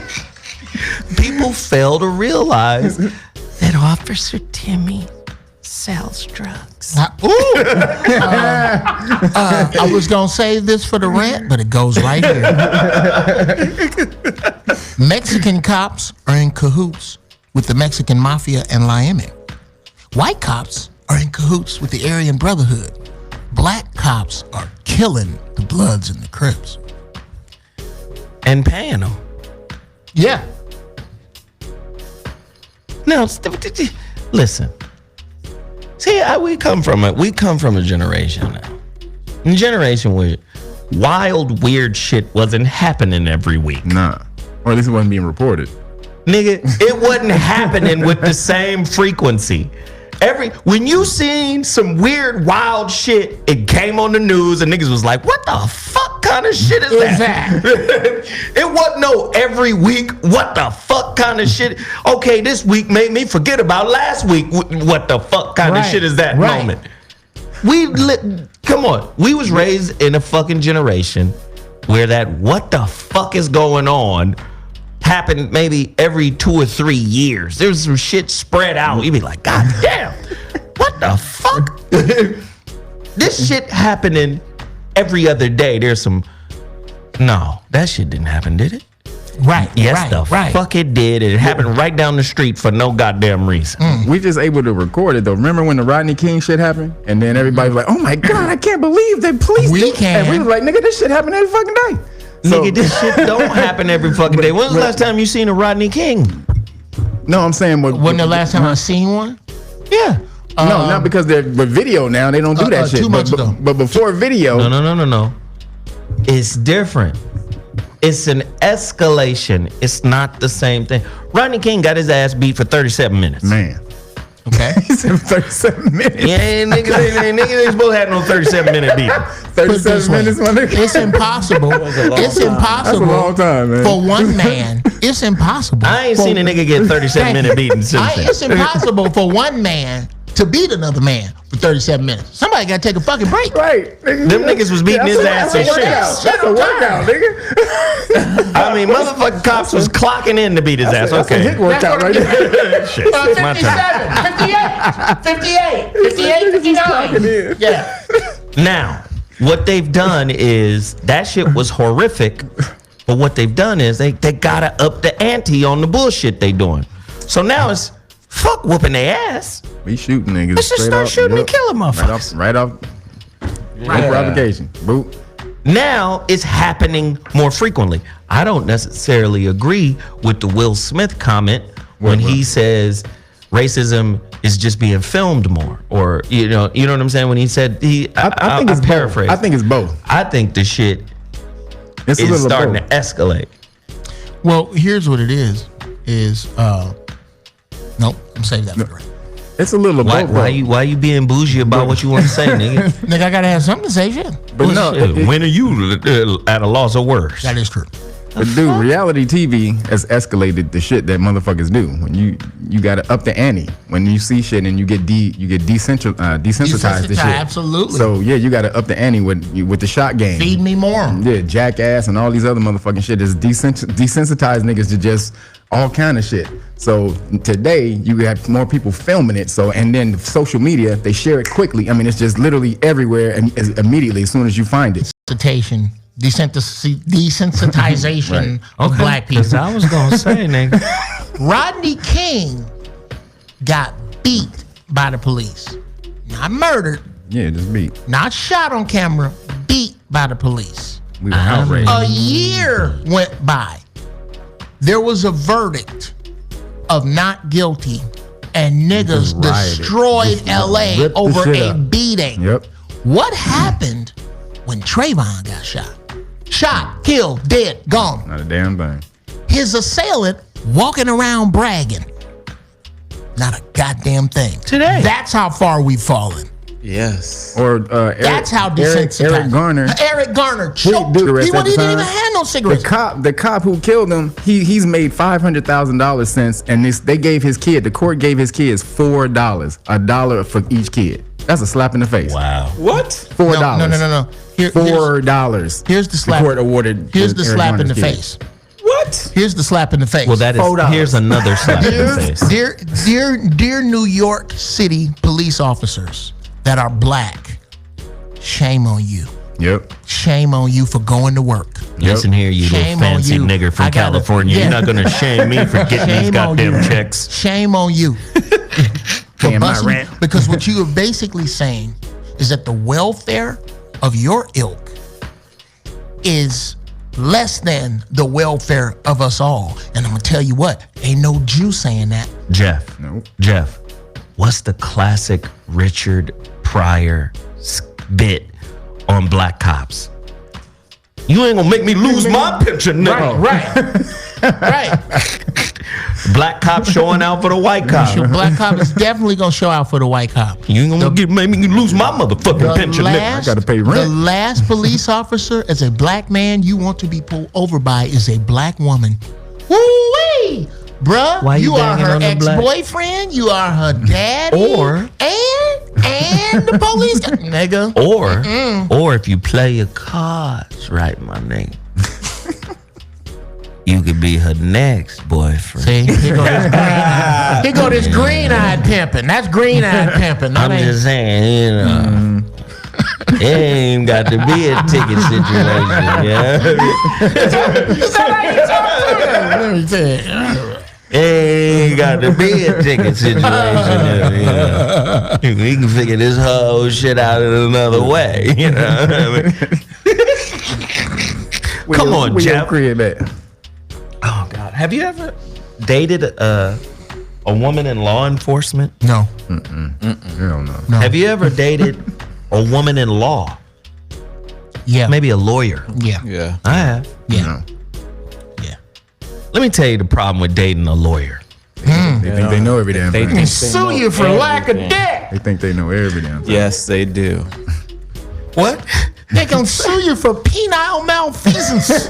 people fail to realize that Officer Timmy sells drugs. I was going to save this for the rant, but it goes right here. Mexican cops are in cahoots with the Mexican Mafia and Miami. White cops are in cahoots with the Aryan Brotherhood. Black cops are killing the Bloods and the Crips. And paying them. Yeah. No, listen. See, we come from a generation now. A generation where wild, weird shit wasn't happening every week. Nah. Or at least it wasn't being reported. Nigga, it wasn't happening with the same frequency. When you seen some weird, wild shit, it came on the news and niggas was like, what the fuck kind of shit is that? It wasn't no every week, what the fuck kind of shit? Okay, this week made me forget about last week. What the fuck kind of shit is that moment? Come on. We was raised in a fucking generation where that what the fuck is going on happened maybe every 2 or 3 years. There was some shit spread out. You'd be like, God damn, what the fuck? This shit happening every other day. No, that shit didn't happen, did it? Right. Yes, fuck it did. It happened right down the street for no goddamn reason. We just able to record it though. Remember when the Rodney King shit happened? And then everybody was like, oh my God, I can't believe they police We did. can. And we was like, nigga, this shit happened every fucking day. Nigga, this shit don't happen every fucking day. When was the last time you seen a Rodney King? No, I'm saying When the last time I seen one? Yeah. no, not because they're with video now. They don't do that shit. 2 months ago. But before video, No. It's different. It's an escalation. It's not the same thing. Rodney King got his ass beat for 37 minutes. man. Okay. He said 37 minutes. Yeah, niggas ain't supposed to have no 37-minute beat. Put it this 37 way. minutes, my nigga. It's impossible. It's impossible. That's a long time, man. For one man. It's impossible. I ain't seen a nigga get 37-minute beating since then. It's impossible for one man to beat another man for 37 minutes. Somebody got to take a fucking break. Right. Nigga. Them niggas was beating his ass and shit. That's a workout, nigga. I mean, motherfucking cops was clocking in to beat his ass. That's a Okay. hit workout right there. Shit, it's my turn. 58, 59. Yeah. Now, what they've done is that shit was horrific, but what they've done is they gotta up the ante on the bullshit they doing. So now it's fuck whooping their ass. We shooting niggas. Let's just straight start up. shooting and Yep. killing motherfuckers. Right off provocation. Boop. Now it's happening more frequently. I don't necessarily agree with the Will Smith comment when he says racism is just being filmed more, or you know what I'm saying when he said I think it's paraphrase. both. I think it's both. I think the shit It's a is little starting both. to escalate. Well, here's what it is nope, I'm saving that for the rest. It's a little Why both. you being bougie about what you want to say, nigga? Nigga, I gotta have something to say, shit. But no, Shit, when are you at a loss of words? That is true. but dude, reality TV has escalated the shit that motherfuckers do. When you gotta up the ante. When you see shit and you get desensitized to shit. Absolutely. So yeah, you gotta up the ante with the shot game. Feed me more. Yeah, Jackass and all these other motherfucking shit is desensitized niggas to just all kind of shit. So today you have more people filming it. So and then social media, they share it quickly. I mean, it's just literally everywhere and immediately as soon as you find it. Desensitization of black people. I was gonna say, nigga. Rodney King got beat by the police. Not murdered, Yeah, just beat. not shot on camera, beat by the police. We were outraged. A year went by. There was a verdict of not guilty, and niggas just rioted. destroyed LA ripped the over shit a up. beating. Yep. What happened when Trayvon got shot? Shot, killed, dead, gone. Not a damn thing. His assailant walking around bragging. Not a goddamn thing. Today. That's how far we've fallen. Yes. Or That's how desensitized. Eric Garner. Eric Garner choked. dude, He at the didn't time, even have no The cigarettes. cop who killed him, he's made $500,000 since, and the court gave his kids $4, $1 for each kid. That's a slap in the face. Wow. What? $4. No. $4. Here's the slap. The court awarded. Here's the Eric slap in Garner's the kids. face. What? Here's the slap in the face. Well, that is. Here's another slap in the face. Dear New York City police officers that are black, shame on you. Yep. Shame on you for going to work. Listen here, you Shame little on fancy you. nigger from I gotta- California. yeah. You're not gonna shame me for getting these Shame on goddamn you. checks. Shame on you. For Paying my busting- rent. Because what you are basically saying is that the welfare of your ilk is less than the welfare of us all. And I'm gonna tell you what, ain't no Jew saying that. Jeff. Nope. Jeff, what's the classic Richard Pryor bit on black cops? You ain't gonna make me lose my pension, nigga. Right. Black cop showing out for the white cop. Your black cop is definitely gonna show out for the white cop. You ain't gonna make me lose my motherfucking pension, nigga. I gotta pay rent. The last police officer as a black man you want to be pulled over by is a black woman. Woo-wee! Bruh, Why you you are banging her on the black- ex-boyfriend, you are her daddy, Or- and the police guy. Nigga. Or if you play your cards right, my nigga, you could be her next boyfriend. See, here go this green-eyed pimping. That's green-eyed pimping. That I'm ain't- just saying, you know, it ain't got to be a ticket situation, yeah. Let me tell you. It ain't got to be a ticket situation. You know. We can figure this whole shit out in another way, you know. I mean, come on, Where your Jeff. crib at? Oh God, have you ever dated a woman in law enforcement? No. Hell no. No. Have you ever dated a woman in law? Yeah. Maybe a lawyer. Yeah. Yeah. I have. Yeah. No. Yeah. Let me tell you the problem with dating a lawyer. They think they know every damn They thing. think- Sue you for lack of dick. They think they know every damn thing. Yes, they do. What? They gonna sue you for penile malfeasance.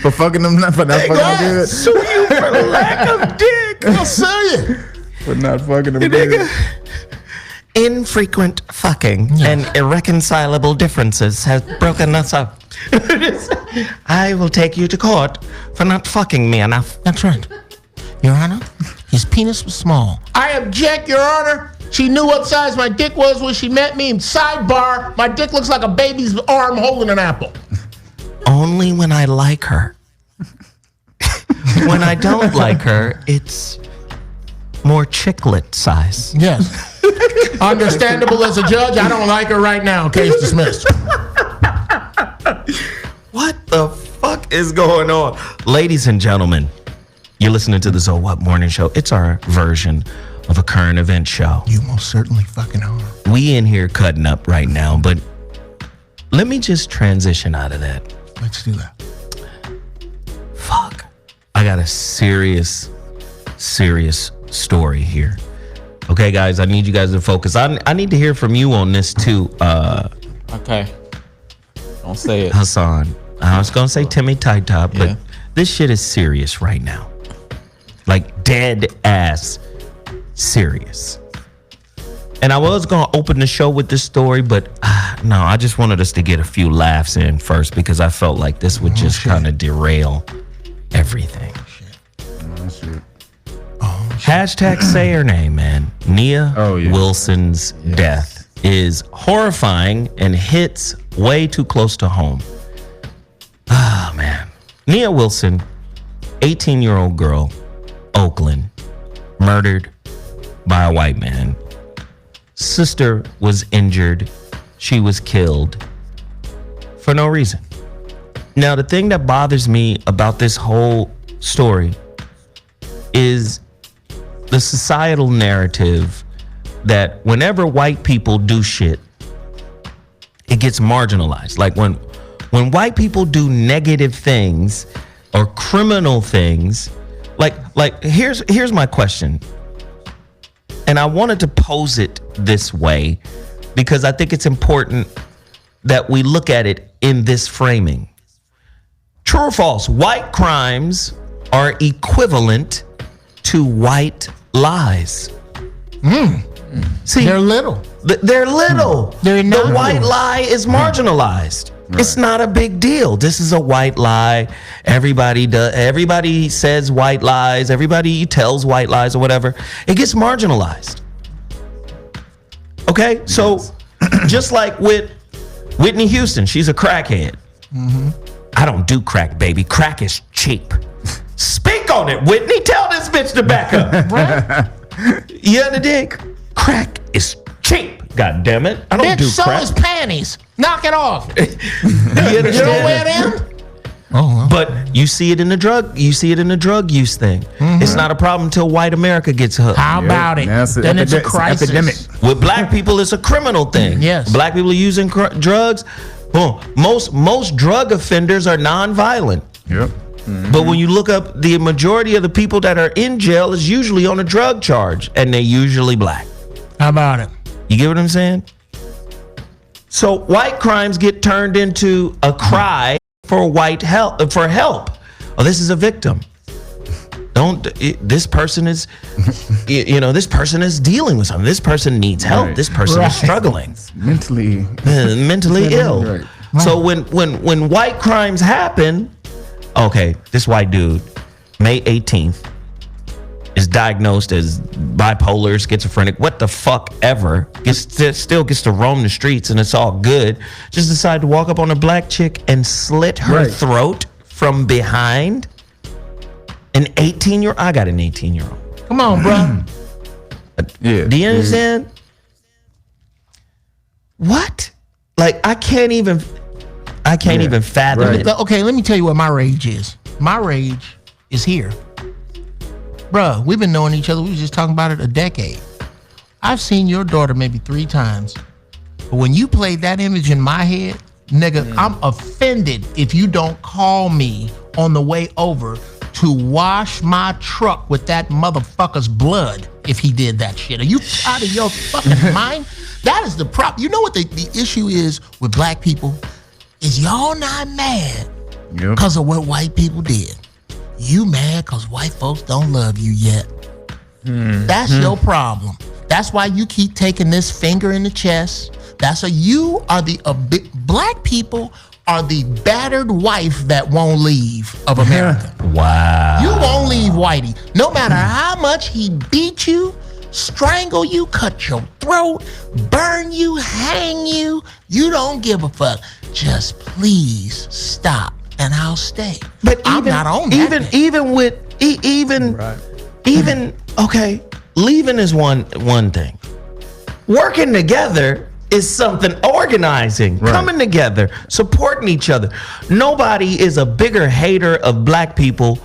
For fucking them, not for not fucking them good. Sue you for lack of dick. They'll sue you. For not fucking them good. Infrequent fucking and irreconcilable differences have broken us up. I will take you to court for not fucking me enough. That's right. Your Honor, his penis was small. I object, Your Honor. She knew what size my dick was when she met me. And sidebar, my dick looks like a baby's arm holding an apple. Only when I like her. When I don't like her, it's more chicklet size. Yes. Understandable as a judge. I don't like her right now. Case dismissed. What the fuck is going on? Ladies and gentlemen, you're listening to the So What Morning Show. It's our version of a current event show. You most certainly fucking are. We in here cutting up right now, but let me just transition out of that. Let's do that. Fuck. I got a serious story here. Okay, guys, I need you guys to focus. I need to hear from you on this too, Okay. Don't say it. Hassan. I was gonna say Timmy Tight Top, Yeah. but this shit is serious right now. Like dead ass serious. And I was gonna open the show with this story, but no, I just wanted us to get a few laughs in first because I felt like this would just kind of derail everything. Oh, shit. Hashtag say her name, man. Nia Oh, yeah. Wilson's death is horrifying and hits way too close to home. Ah, man. Nia Wilson, 18-year-old girl, Oakland, murdered by a white man. Sister was injured. She was killed for no reason. Now, the thing that bothers me about this whole story is the societal narrative that whenever white people do shit, it gets marginalized. Like when white people do negative things or criminal things, like here's my question. And I wanted to pose it this way because I think it's important that we look at it in this framing. True or false? White crimes are equivalent to white lies. See, They're little. they're little. They're the not white little. lie is marginalized. It's not a big deal. This is a white lie. Everybody says white lies. Everybody tells white lies or whatever. It gets marginalized. Okay? So just like with Whitney Houston, she's a crackhead. I don't do crack, baby. Crack is cheap. Speak on it, Whitney. Tell this bitch to back up. You under dig? Crack is cheap. God damn it. I don't Bitch, do so crack. is panties. Knock it off. You You understand? don't wear them? Oh, well. But you see it in the drug. You see it in the drug use thing. It's not a problem until white America gets hooked. How about it? That's a- Then it's a it's an crisis. epidemic. With black people, it's a criminal thing. Yes. Black people using drugs. Boom. Most drug offenders are nonviolent. Yep. But when you look up, the majority of the people that are in jail is usually on a drug charge, and they're usually black. How about it? You get what I'm saying? So white crimes get turned into a cry for help. Oh, this is a victim. This person is, this person is dealing with something. This person needs help. Right. This person is struggling, Mentally. mentally ill. Right. So when white crimes happen, okay, this white dude, May 18th, is diagnosed as bipolar, schizophrenic, what the fuck ever, still gets to roam the streets and it's all good, just decide to walk up on a black chick and slit her Right. throat from behind. I got an 18-year-old. Come on, bro. Yeah. Do you understand? What? Like, I can't even fathom Right. it. Okay, let me tell you what my rage is. My rage is here. Bruh, we've been knowing each other. We was just talking about it a decade. I've seen your daughter maybe 3 times. But when you played that image in my head, nigga, I'm offended if you don't call me on the way over to wash my truck with that motherfucker's blood if he did that shit. Are you out of your fucking mind? That is the problem. You know what the issue is with black people? Is y'all not mad Yep. because of what white people did. You mad because white folks don't love you yet. That's your problem. That's why you keep taking this finger in the chest. That's why you are black people are the battered wife that won't leave of America. Wow. You won't leave Whitey. No matter how much he beat you, strangle you, cut your throat, burn you, hang you, you don't give a fuck. Just please stop and I'll stay. But I'm not on that. Even okay, leaving is one thing. Working together is something. Organizing, Right. coming together, supporting each other. Nobody is a bigger hater of black people,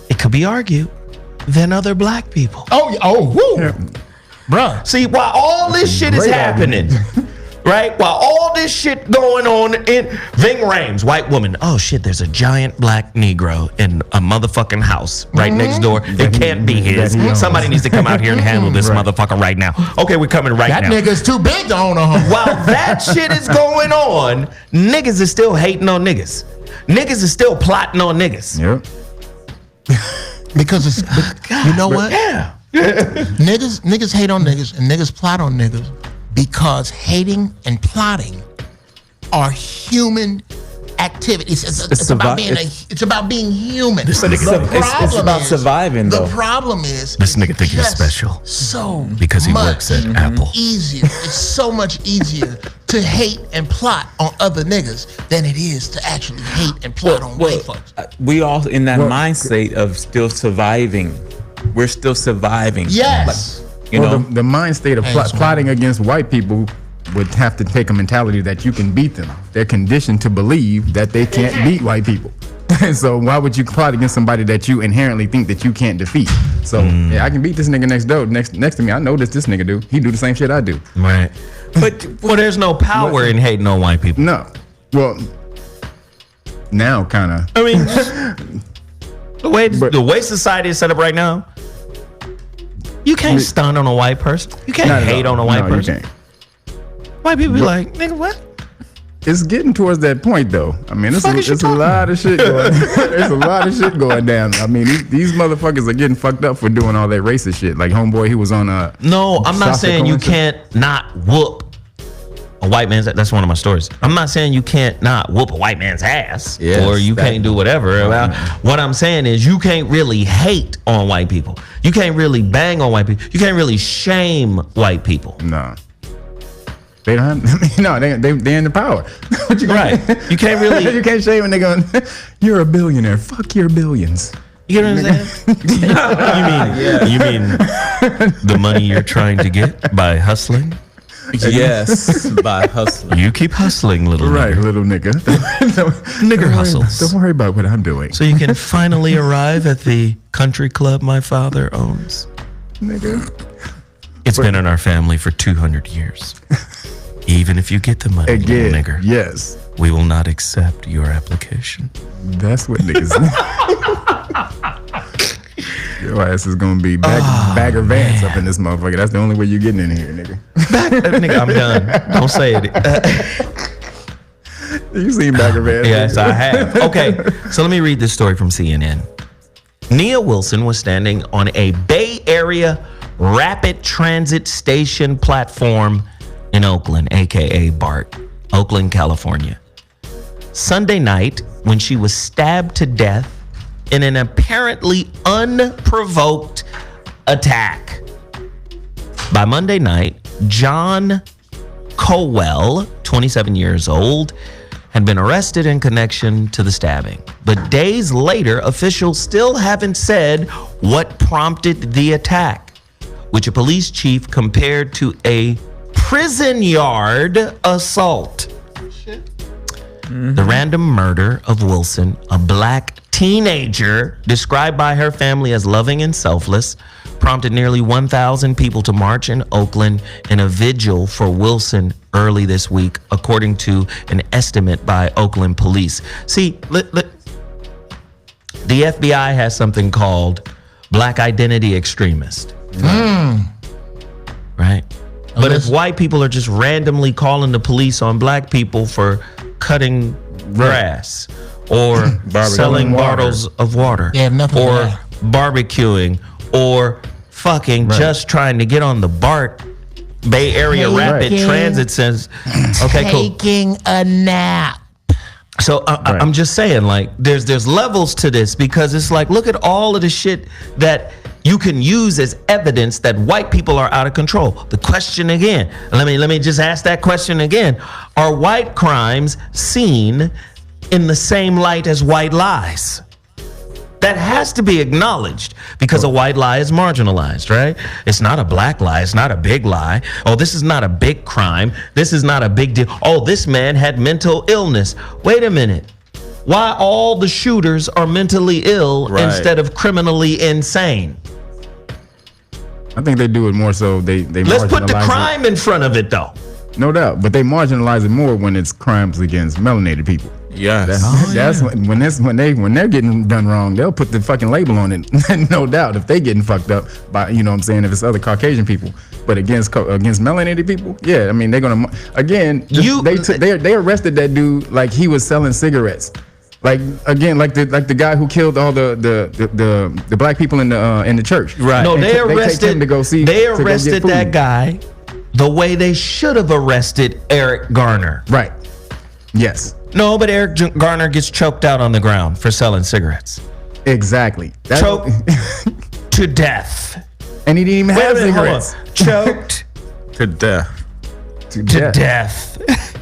it could be argued, than other black people. Woo. Bruh. See, while all this shit is Great happening, right? While all this shit going on in Ving Rhames, white woman. Oh shit, there's a giant black Negro in a motherfucking house right next door. It can't be his. that he owns. Somebody needs to come out here and handle this motherfucker right now. Okay, we're coming right That now. nigga's too big to own a home. While that shit is going on, niggas is still hating on niggas. Niggas is still plotting on niggas. Yep. Because it's, you know what? Yeah. Niggas hate on niggas and niggas plot on niggas because hating and plotting are human activities. It's about being it's about being human. It's about surviving, The though. problem is This nigga think he's just special So because he much works at Apple. easier. It's so much easier to hate and plot on other niggas than it is to actually hate and plot on white folks. We all in that mindset of still surviving. We're still surviving. Yes. You know, The mind state of Thanks, man. plotting against white people would have to take a mentality that you can beat them. They're conditioned to believe that they can't beat white people. So why would you plot against somebody that you inherently think that you can't defeat? So yeah, I can beat this nigga next door, next to me. I know this nigga do. He do the same shit I do. Right. but Well, there's no power in hating on white people. No. Well, now kind of. I mean, the way society is set up right now, you can't stun on a white person. You can't Not at hate all. on a white No, person. You can't. White people be like, nigga, what? It's getting towards that point though. I mean, it's Fuck is you a talking lot of shit going. There's a lot of shit going down. I mean, these motherfuckers are getting fucked up for doing all that racist shit. Like homeboy, he was on a. No, I'm not Sasha saying you Cohen shit. can't not whoop a white man's, that's one of my stories. I'm not saying you can't not whoop a white man's ass Yes, or you can't do whatever. What I'm saying is you can't really hate on white people. You can't really bang on white people. You can't really shame white people. No. They don't have, no, they're in the power. What you gonna- Right. You can't really, you can't shame when they go, you're a billionaire. Fuck your billions. you know what I'm saying? You mean the money you're trying to get by hustling? Yes, by hustling. You keep hustling, little Right, nigger. little nigga. Nigger hustles. Don't worry about what I'm doing. So you can finally arrive at the country club my father owns. Nigga. It's been in our family for 200 years. Even if you get the money, Again, little nigger, yes. we will not accept your application. That's what niggas Your ass is gonna be bagger Vance up in this motherfucker. That's the only way you getting in here, nigga. Nigga, I'm done. Don't say it. You seen bagger Vance? Yes, I have. Okay, so let me read this story from CNN. Nia Wilson was standing on a Bay Area rapid transit station platform in Oakland, aka BART, Oakland, California. Sunday night, when she was stabbed to death in an apparently unprovoked attack. By Monday night, John Cowell, 27 years old, had been arrested in connection to the stabbing. But days later, officials still haven't said what prompted the attack, which a police chief compared to a prison yard assault. The random murder of Wilson, a black teenager described by her family as loving and selfless, prompted nearly 1,000 people to march in Oakland in a vigil for Wilson early this week, according to an estimate by Oakland police. See, the FBI has something called black identity extremist. Right? But if white people are just randomly calling the police on black people for cutting grass or selling bottles of water They have nothing or to barbecuing or fucking just trying to get on the BART Bay Area Rapid Taking- Transit says, okay, cool. Taking a nap. So I'm just saying, like, there's levels to this because it's like, look at all of the shit that you can use as evidence that white people are out of control. The question again, let me just ask that question again. Are white crimes seen in the same light as white lies? That has to be acknowledged because a white lie is marginalized, right? It's not a black lie. It's not a big lie. Oh, this is not a big crime. This is not a big deal. Oh, this man had mental illness. Wait a minute. Why all the shooters are mentally ill instead of criminally insane? I think they do it more so they Let's put the marginalize crime in front of it, though. it. No doubt, but they marginalize it more when it's crimes against melanated people. Yes. That's when they're getting done wrong, they'll put the fucking label on it. No doubt, if they getting fucked up by, you know what I'm saying, if it's other Caucasian people, but against melanated people, yeah, I mean they're gonna again. They arrested that dude like he was selling cigarettes. Like again, like the guy who killed all the black people in the church. Right. No, And they take arrested him to go see. They to go get arrested food. that guy the way they should have arrested Eric Garner. Right. Yes. No, but Eric Garner gets choked out on the ground for selling cigarettes. Exactly. Choked to death. And he didn't even Wait a have minute, hold on. cigarettes. Choked To death. to death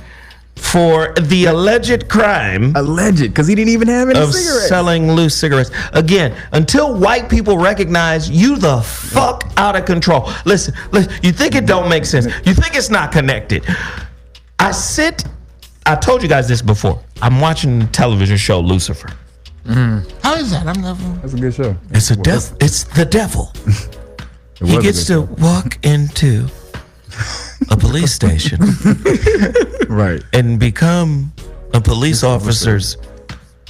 for the alleged crime Alleged, because he didn't even have any of cigarettes. selling loose cigarettes. Again, until white people recognize you the fuck out of control. Listen, you think it don't make sense. You think it's not connected. I told you guys this before. I'm watching the television show Lucifer. How is that? I'm never. That's a good show. It's it's the devil. It He was a gets good to walk into a police station show. Right. and become a police officer's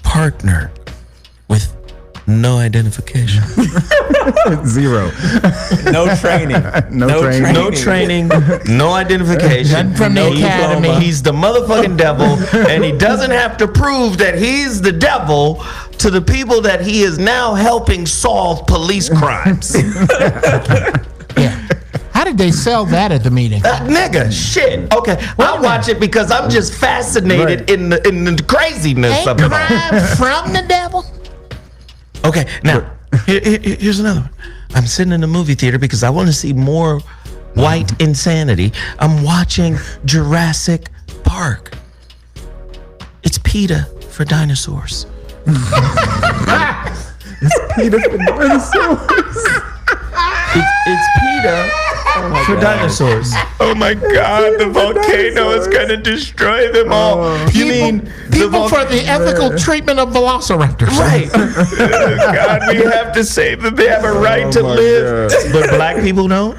partner with no identification. Zero. No training. No training. No training, no identification. Nothing from the academy. diploma. He's the motherfucking devil, and he doesn't have to prove that he's the devil to the people that he is now helping solve police crimes. Yeah. How did they sell that at the meeting? Nigga, shit. Okay, I'll watch it because I'm just fascinated in the craziness Ain't of it all. crime from the devil? Okay, now here's another one. I'm sitting in the movie theater because I want to see more white insanity. I'm watching Jurassic Park. It's PETA for dinosaurs. It's PETA for dinosaurs. Oh my God, the volcano is going to destroy them all. You mean people for the ethical treatment of velociraptors? Right. God, we have to save them. They have a right to live. But black people don't?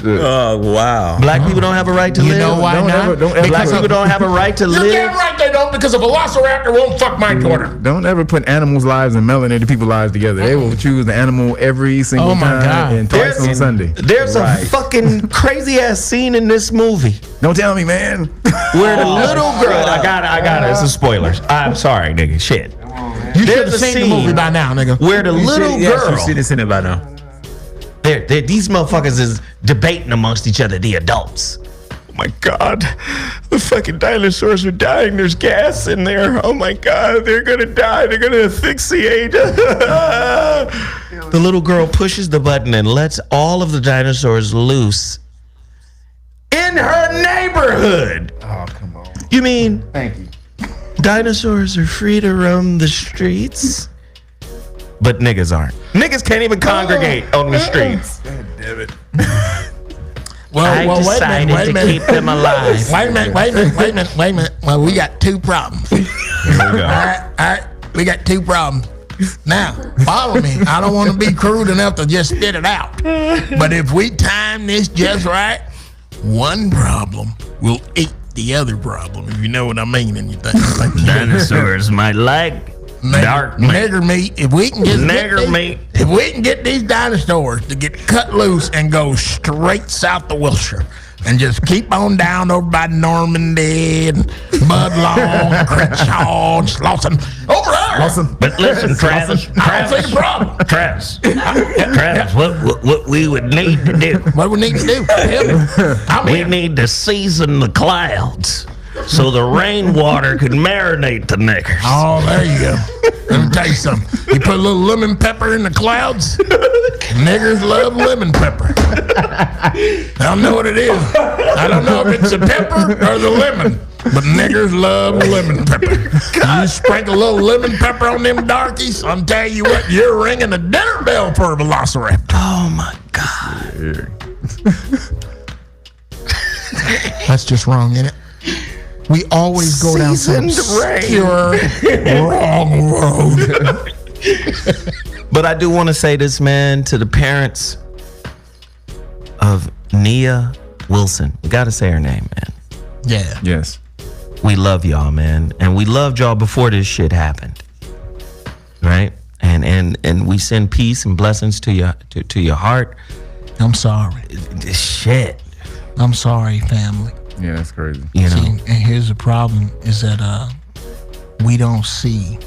Oh, wow. Black people don't have a right to live? You know why not? Black people don't have a right to You're live? damn right they don't, because a velociraptor won't fuck my daughter. Don't ever put animals' lives and melanated people's lives together. They will choose the animal every single Oh, my time God. and twice on Sunday. There's a fucking crazy ass scene in this movie Don't tell me, man. where the little girl. I got it. It's a spoilers. I'm sorry, nigga. Shit. You should There's have a seen the scene movie by now, nigga. where the little girl. You've seen this in it by now. These motherfuckers is debating amongst each other, the adults. Oh my God, the fucking dinosaurs are dying. There's gas in there. Oh my God, they're gonna die. They're gonna asphyxiate. The little girl pushes the button and lets all of the dinosaurs loose in her neighborhood. Oh, come on. You mean Thank you. dinosaurs are free to roam the streets? But niggas aren't. Niggas can't even congregate on the streets. I decided to keep them alive. Wait a minute. Well, we got two problems. All right. We got two problems. Now, follow me. I don't want to be crude enough to just spit it out. But if we time this just right, one problem will eat the other problem, if you know what I mean. And you think Dinosaurs might like dark meat. nigger meat. If we can Nigger if we can get these dinosaurs to get cut loose and go straight south to Wilshire and just keep on down over by Normandy and Budlong, Crenshaw, and Slauson, over there. But listen, Travis, I don't see the problem. Travis, what we would need to do, What we need to do? I'm we in. need to season the clouds so the rainwater could marinate the niggers. Oh, there you go. Let me tell you something. You put a little lemon pepper in the clouds. Niggers love lemon pepper. I don't know what it is. I don't know if it's the pepper or the lemon, but niggers love lemon pepper. You sprinkle a little lemon pepper on them darkies, I'm telling you what, you're ringing the dinner bell for a velociraptor. Oh my God. That's just wrong, isn't it? We always go down some obscure, wrong road. But I do want to say this, man, to the parents of Nia Wilson. We got to say her name, man. Yeah. Yes. We love y'all, man. And we loved y'all before this shit happened. Right? And we send peace and blessings to your heart. I'm sorry. This shit. I'm sorry, family. Yeah, that's crazy. You know. See, and here's the problem is that we don't see.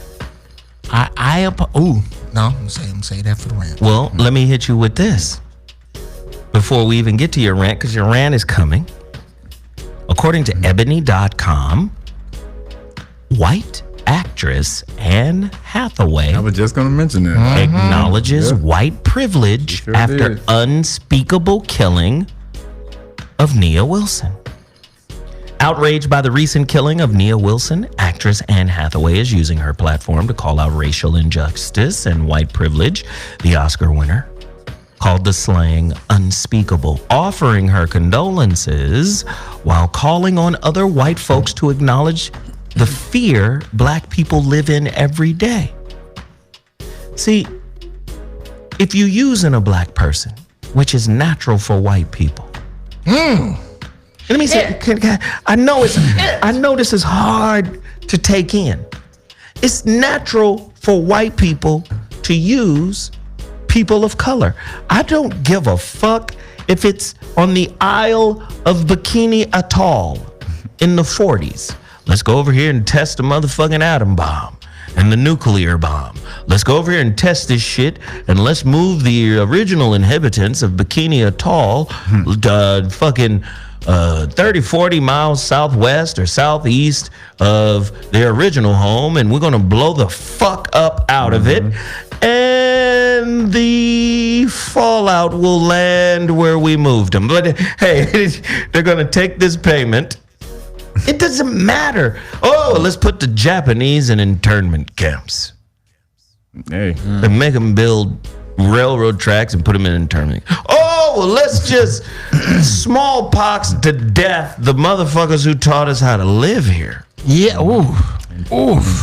No, I'm saying that for the rant. Well, let me hit you with this. Before we even get to your rant, because your rant is coming. According to Ebony.com, white actress Anne Hathaway I was just going to mention that. acknowledges white privilege sure after did. unspeakable killing of Nia Wilson. Outraged by the recent killing of Nia Wilson, actress Anne Hathaway is using her platform to call out racial injustice and white privilege. The Oscar winner called the slaying unspeakable, offering her condolences while calling on other white folks to acknowledge the fear black people live in every day. See, if you using a black person, which is natural for white people. Let me say, I know this is hard to take in. It's natural for white people to use people of color. I don't give a fuck if it's on the Isle of Bikini Atoll in the 40s. Let's go over here and test a motherfucking atom bomb. and the nuclear bomb. Let's go over here and test this shit, and let's move the original inhabitants of Bikini Atoll fucking 30, 40 miles southwest or southeast of their original home, and we're going to blow the fuck up out of it. And the fallout will land where we moved them. But hey, they're going to take this payment. It doesn't matter. Oh, let's put the Japanese in internment camps. Hey, And make them build railroad tracks and put them in internment. Oh, well, let's just smallpox to death the motherfuckers who taught us how to live here. Yeah. Ooh.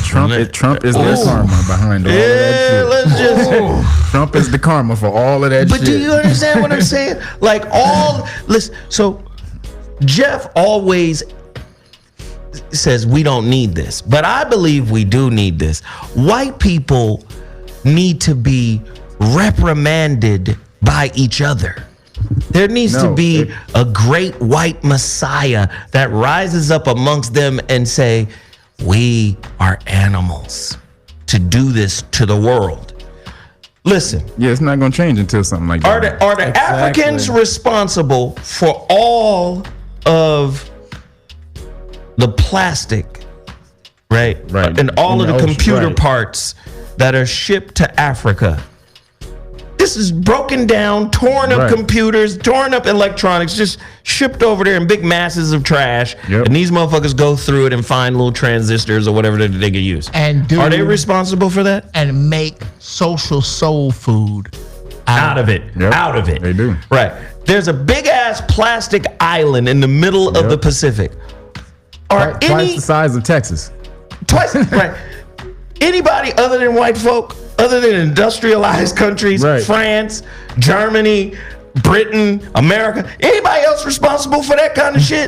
Trump is their karma behind all of that Yeah, shit. let's just. Trump is the karma for all of that But shit. do you understand what I'm saying? Listen. So Jeff always says we don't need this, but I believe we do need this. White people need to be reprimanded by each other. There needs to be a great white messiah that rises up amongst them and say, we are animals to do this to the world. Listen, Yeah, it's not going to change until something like are that. the Africans responsible for all of the plastic, right? Right. And all In of the the ocean, computer right. parts that are shipped to Africa. This is broken down, torn up Right. computers, torn up electronics, just shipped over there in big masses of trash. Yep. And these motherfuckers go through it and find little transistors or whatever that they can use. And are they responsible for that? And make social soul food Out of it. Yep. Out of it. They do. Right. There's a big ass plastic island in the middle of Yep. the Pacific. Are Twice any the size of Texas. twice right? Anybody other than white folk, other than industrialized countries, Right. France, Germany, Britain, America, anybody else responsible for that kind of shit?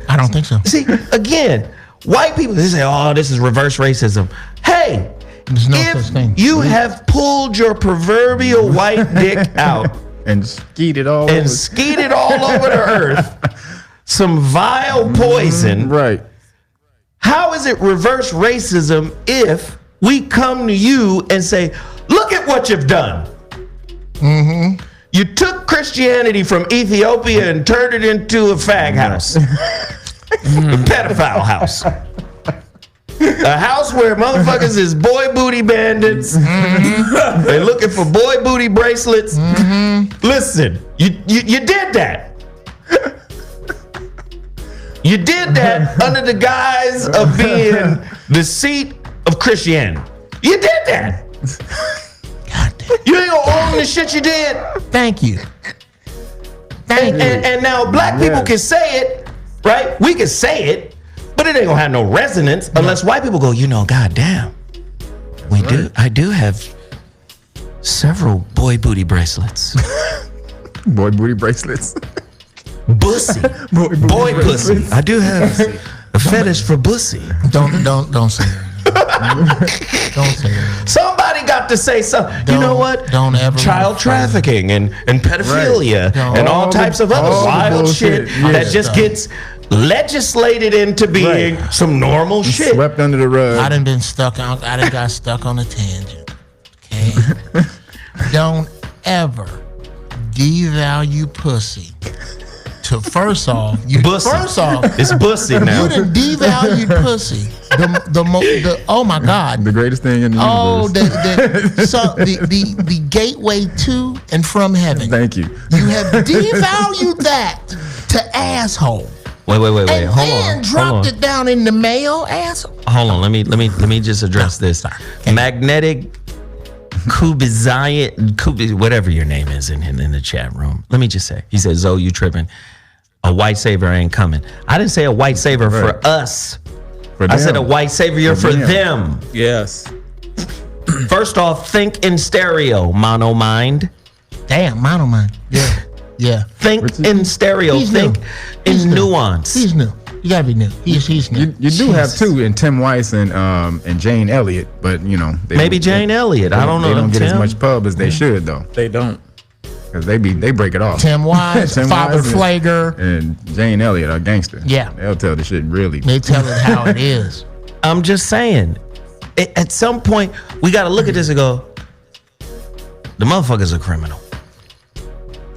I don't think so. See, again, white people, they say, oh, this is reverse racism. Hey, There's no if such thing. you have pulled your proverbial white dick out And skeeted all and over. skeeted all over the earth, some vile poison, Right. how is it reverse racism if we come to you and say, look at what you've done? You took Christianity from Ethiopia and turned it into a fag house, a pedophile house. A house where motherfuckers is boy booty bandits. They looking for boy booty bracelets. Listen, you did that. You did that under the guise of being the seat of Christianity. You did that. God damn. You ain't gonna own the shit you did. Thank you. Thank you. And now black people can say it, right? We can say it, but it ain't gonna have no resonance unless white people go, you know, goddamn. I do have several boy booty bracelets. Boy booty bracelets. Bussy. Boy pussy. I do have a fetish for bussy. Don't say that. Don't say that. Somebody got to say something. You know what? Don't ever Child trafficking and pedophilia Right. and all All types the- of other all the wild bullshit. shit Yeah. that just gets legislated into being some normal shit. Swept under the rug. I done got stuck on a tangent. Okay? Don't ever devalue pussy. First off, Bussy. It's bussy now. you done devalued pussy. Oh my God. The greatest thing in the Oh, universe. the gateway to and from heaven. Thank you. You have devalued that to asshole. Wait. And Hold then on. dropped it down in the mail, asshole. Hold on. Let me just address this. Magnetic Kubizian, whatever your name is in the chat room. Let me just say. He said, Zoe, you tripping. A white savior ain't coming. I didn't say a white savior Right. for us. For I said them. a white savior for them. Yes. First off, think in stereo, mono mind. Damn, mono man. Yeah. Yeah. Think in stereo. He's Think new. in He's new. nuance. He's new. You gotta be new. He's new. You do have Jesus. two in Tim Weiss and Jane Elliott, but you know they Maybe don't- Jane Elliott. I don't know. They don't get as Tim. much pub as they should though, They don't. because they break it off. Tim Wise, Tim Father Wise and- Flager. and Jane Elliott are gangster. Yeah. They'll tell the shit really. They tell it how it is. I'm just saying, at some point, we got to look at this and go, the motherfucker's a criminal.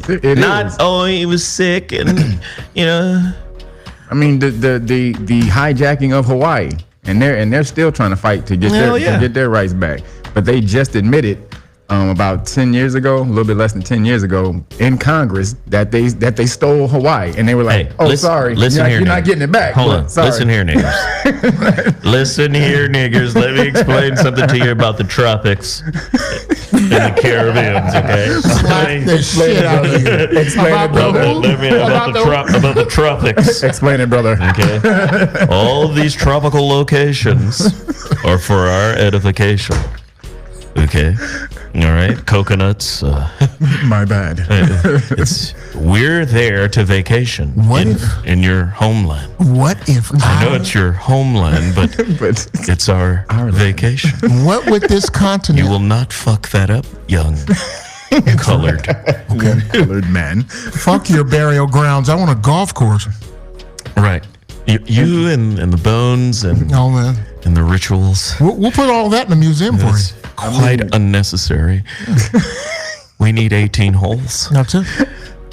It Not, is. oh, he was sick and, you know. I mean, the hijacking of Hawaii, and they're still trying to fight to get Hell yeah. to get their rights back. But they just admitted about 10 years ago, a little bit less than 10 years ago, in Congress that they stole Hawaii, and they were like, Hey, "Oh, listen- sorry, listen here, you're not nigga. getting it back." Hold but on. sorry. Listen here, niggers. Listen here, niggers. Let me explain something to you about the tropics and the Caribbeans, okay? Slap the shit out of you. Explain About it, the brother. who? Let me about the tropics. Explain it, brother. Okay. All of these tropical locations are for our edification. Okay. All right. Coconuts. My bad. We're there to vacation What in, if- in your homeland. What if I know it's your homeland, but But it's our vacation. what would this continent You will not fuck that up, young colored. colored man. fuck your burial grounds? I want a golf course. Right. You and the bones and Oh man, the rituals. we'll put all that in the museum for It's you. quite unnecessary. We need 18 holes. That's it.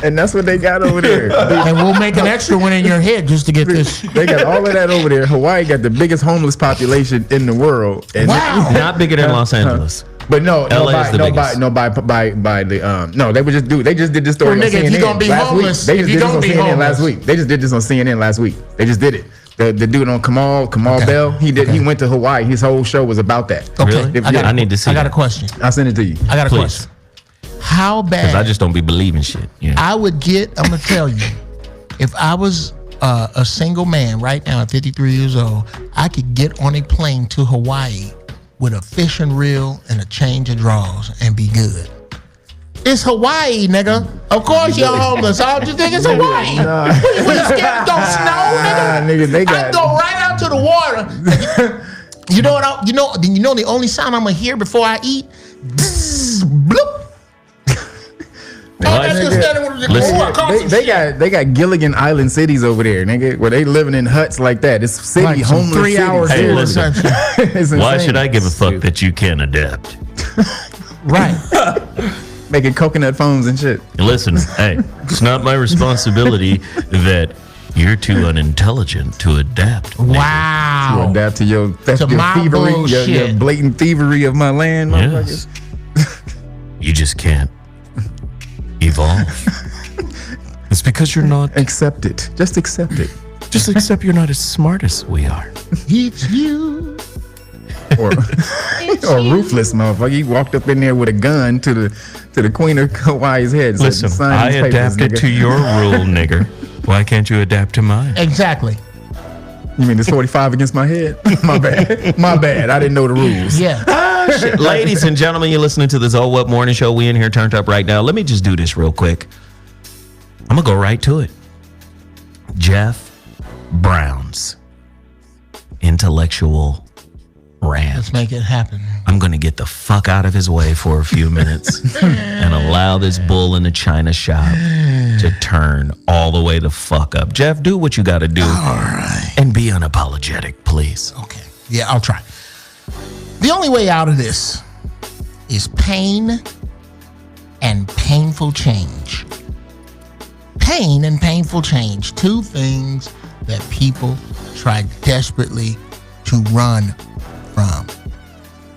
And that's what they got over there. And we'll make an extra one in your head just to get this. They got all of that over there. Hawaii got the biggest homeless population in the world. And Wow. Not bigger than Los Angeles. But no, LA is the biggest. by the no, they just did this story Well, on nigga, if CNN you gonna be last homeless- week. They if just you did this gonna on be CNN last homeless- week. They just did this on CNN last week. They just did it. The dude on Kamal Bell, he went to Hawaii. His whole show was about that. Okay, Really? I I need to see I got a that. question. I'll send it to you. I got a Please. question. How Because I bad just don't be believing shit. Yeah. I would get? I'm gonna tell you, if I was a single man right now at 53 years old, I could get on a plane to Hawaii with a fishing reel and a change of drawers and be good. It's Hawaii, nigga. Of course you're homeless. I don't you think it's Hawaii? Nah. What you scared it don't snow, nigga? Nigga, they I got go right out to the water. You know what? You know the only sound I'm gonna hear before I eat. Bzzz, bloop. Why- That's just standing with the Listen, oh, I caught some shit. they got Gilligan Island cities over there, nigga, where they living in huts like that. It's city Like some homeless 3 hours. cities. Hey, listen. It's Why insane. should I give a fuck that you can adapt? Right. Making coconut phones and shit. Listen, hey, it's not my responsibility that you're too unintelligent to adapt. To Wow. adapt to your To my thievery, your bullshit. blatant thievery of my land, motherfuckers. Yes. You just can't evolve. It's because you're not. Accept it. Just accept it. Just accept you're not as smart as we are. It's you. Or ruthless motherfucker. He walked up in there with a gun to the Queen of Hawaii's head. Said, Listen, "Sign I these papers, adapted nigga." to your rule, nigger. Why can't you adapt to mine? Exactly. You mean it's 45 against my head? My bad. My bad. I didn't know the rules. Yeah. Shit. Ladies and gentlemen, you're listening to this Old What Morning Show. We in here turned up right now. Let me just do this real quick. I'm going to go right to it. Jeff Brown's intellectual rant. Let's make it happen. I'm going to get the fuck out of his way for a few minutes and allow this bull in the china shop to turn all the way the fuck up. Jeff, do what you got to do. All right. And be unapologetic, please. Okay. Yeah, I'll try. The only way out of this is pain and painful change. Pain and painful change. Two things that people try desperately to run from.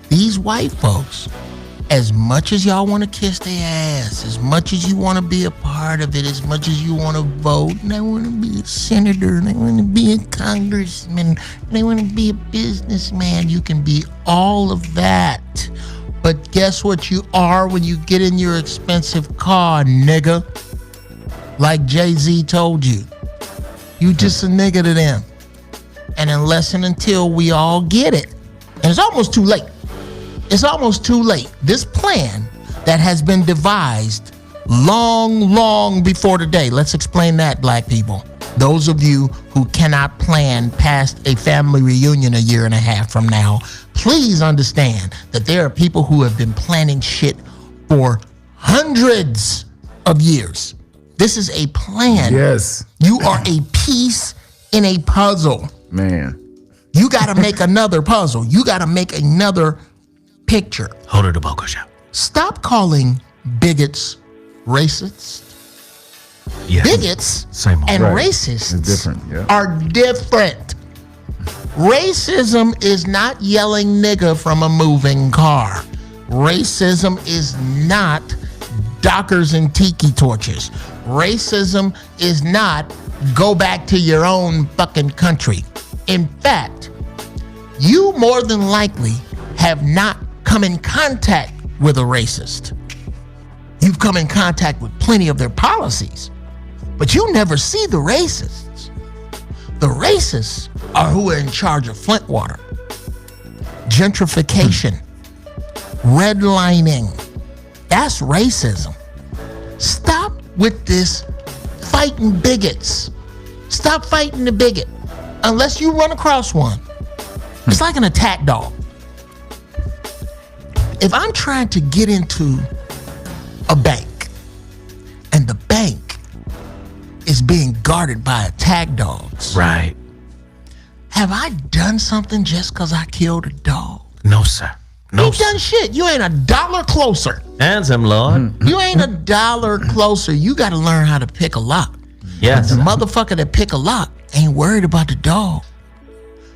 These white folks, as much as y'all want to kiss their ass, as much as you want to be a part of it, as much as you want to vote, and they want to be a senator, and they want to be a congressman, and they want to be a businessman, you can be all of that. But guess what you are when you get in your expensive car, nigga? Like Jay-Z told you. You just a nigga to them. And unless and until we all get it, and it's almost too late. It's almost too late. This plan that has been devised long before today. Let's explain that, black people. Those of you who cannot plan past a family reunion a year and a half from now, please understand that there are people who have been planning shit for hundreds of years. This is a plan. Yes, You are a piece in a puzzle. man. You got to make another puzzle. You got to make another picture. Hold it to Boko Shop. Stop calling bigots racists. Yeah. Bigots Same old. and Right. racists It's different, yeah. are different. Racism is not yelling nigga from a moving car. Racism is not dockers and tiki torches. Racism is not go back to your own fucking country. In fact, you more than likely have not come in contact with a racist. You've come in contact with plenty of their policies, but you never see the racists. The racists are who are in charge of Flintwater, gentrification, redlining. That's racism. Stop with this fighting bigots. Stop fighting the bigot unless you run across one. It's like an attack dog. If I'm trying to get into a bank and the bank is being guarded by attack dogs, Right. have I done something just because I killed a dog? No, sir. No, You sir. done shit. You ain't a dollar closer. Handsome, Lord. You ain't a dollar closer. You got to learn how to pick a lock. Yes. The motherfucker that pick a lock ain't worried about the dog.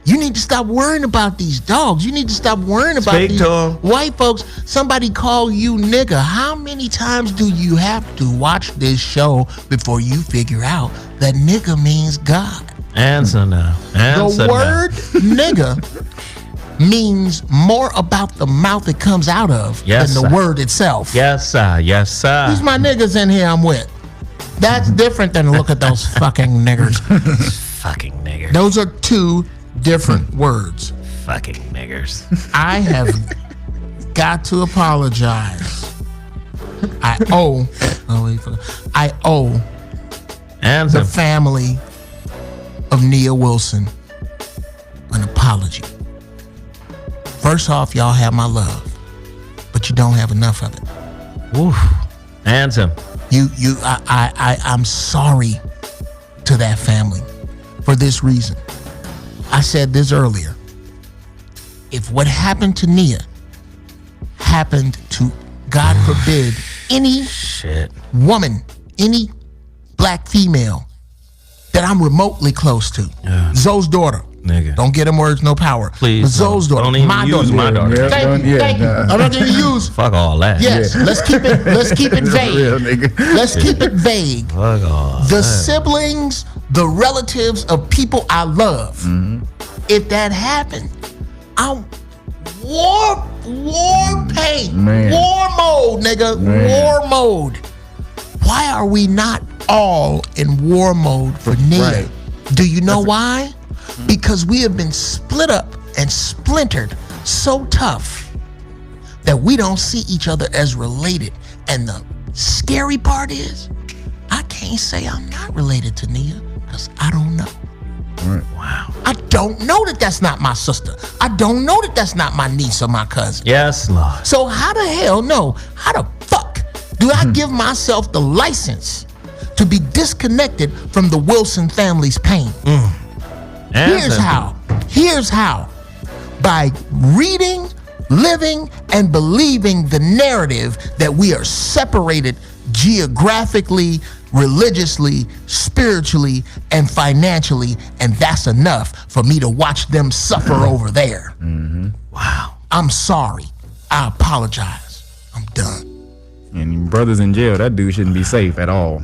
You need to stop worrying about these dogs. You need to stop worrying about Speak these to 'em. white folks. Somebody call you nigga. How many times do you have to watch this show before you figure out that nigga means God? Answer now. Answer The now. word nigga means more about the mouth it comes out of Yes, than the sir. word itself. Yes, sir. Yes, sir. These my niggas in here I'm with. That's different than look at those fucking niggers. Fucking niggers. Those are two different words. Fucking niggers. I have got to apologize. I owe the Answer. family of Nia Wilson an apology. First off, y'all have my love, but you don't have enough of it. Woof. Answer. I'm sorry to that family for this reason. I said this earlier. If what happened to Nia happened to, God forbid, any Shit. woman, any black female that I'm remotely close to, Zoe's daughter. Nigga. Don't get them words, no power. Please, But Zoe's don't. daughter. Don't even my use daughter. my daughter. Yeah, Thank you. yeah, Thank you. nah. I'm not going to use. Fuck all that. Yes, let's keep it vague. Real nigga. Let's keep it vague. Fuck all The that. siblings, the relatives of people I love. If that happened, I'm war paint, Man. war mode, nigga, Man. war mode. Why are we not all in war mode for Nia? Right. Do you know why? Because we have been split up and splintered so tough that we don't see each other as related. And the scary part is, I can't say I'm not related to Nia because I don't know. Wow. I don't know that that's not my sister. I don't know that that's not my niece or my cousin. Yes, Lord. So how the hell, no, how the fuck do I give myself the license to be disconnected from the Wilson family's pain? Here's Answer. how. Here's how. By reading, living, and believing the narrative that we are separated geographically, religiously, spiritually, and financially, and that's enough for me to watch them suffer over there. Wow. I'm sorry. I apologize. I'm done. And brothers in jail, that dude shouldn't be safe at all.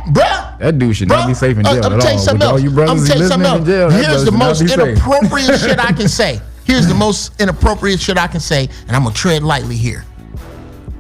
Bruh. That dude should not be safe in jail I'm at tell you all. something With all else. you I'm brothers tell you something listening in else. jail, that Here's brother the should not most be safe. inappropriate shit I can say. Here's the most inappropriate shit I can say, and I'm gonna tread lightly here.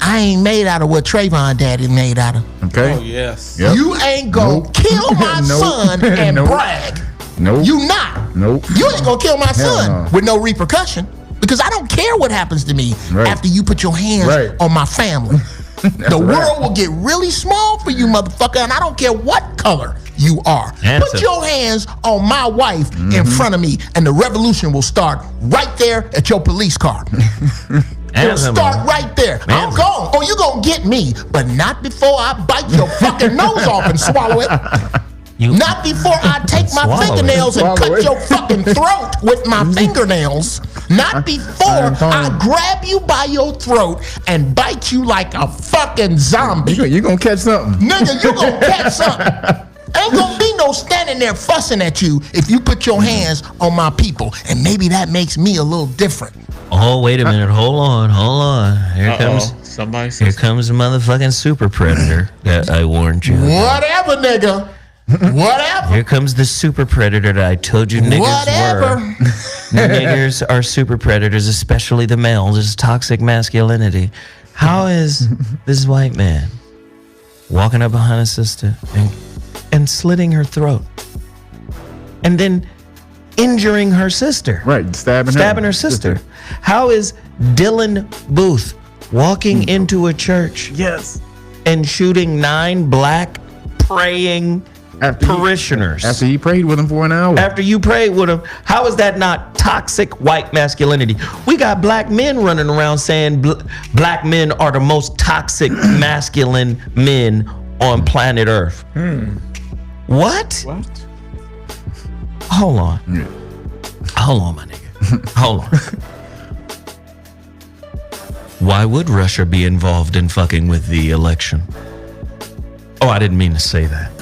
I ain't made out of what Trayvon daddy made out of. Okay? Yes. Yep. You ain't gonna Nope. kill my Nope. son and Nope. brag. Nope. You not. Nope. You ain't gonna kill my Hell son no. with no repercussion because I don't care what happens to me Right. after you put your hands Right. on my family. The right. world will get really small for you, motherfucker, and I don't care what color you are. Answer. Put your hands on my wife in front of me, and the revolution will start right there at your police car. It'll Answer, start man. right there. I'm Answer. gone. Oh, you gonna get me, but not before I bite your fucking nose off and swallow it. Not before I take my Swallow it. fingernails and Swallow cut it. your fucking throat with my fingernails. Not before I grab you by your throat and bite you like a fucking zombie. You gonna catch something. Nigga, you gonna catch something. Ain't gonna be no standing there fussing at you if you put your hands on my people. And maybe that makes me a little different. Oh, wait a minute. Hold on. Here comes the motherfucking super predator that I warned you. Whatever, nigga. Whatever. Here comes the super predator that I told you niggas Whatever. were. Niggers are super predators, especially the males. This is toxic masculinity. How is this white man walking up behind a sister and slitting her throat and then injuring her sister? Right, stabbing her sister. How is Dylan Booth walking into a church Yes. and shooting 9 black praying parishioners? After he prayed with him for an hour. After you prayed with him, how is that not toxic white masculinity? We got black men running around saying black men are the most toxic masculine men on planet Earth. What? Hold on. Hold on, my nigga. Hold on. Why would Russia be involved in fucking with the election? Oh, I didn't mean to say that.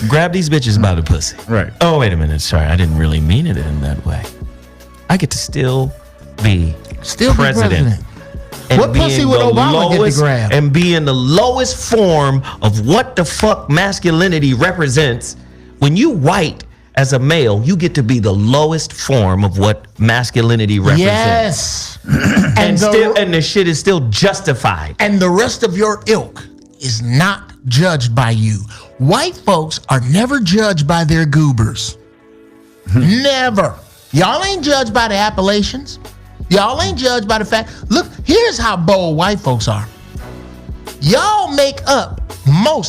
Grab these bitches by the pussy. Right. Oh, wait a minute. Sorry, I didn't really mean it in that way. I get to still be president. And What be pussy in would the Obama get to grab? And be in the lowest form of what the fuck masculinity represents. When you white as a male, you get to be the lowest form of what masculinity represents. Yes. And the shit is still justified. And the rest of your ilk is not judged by you. White folks are never judged by their goobers. Never. Y'all ain't judged by the Appalachians. Y'all ain't judged by the fact. Look, here's how bold white folks are. Y'all make up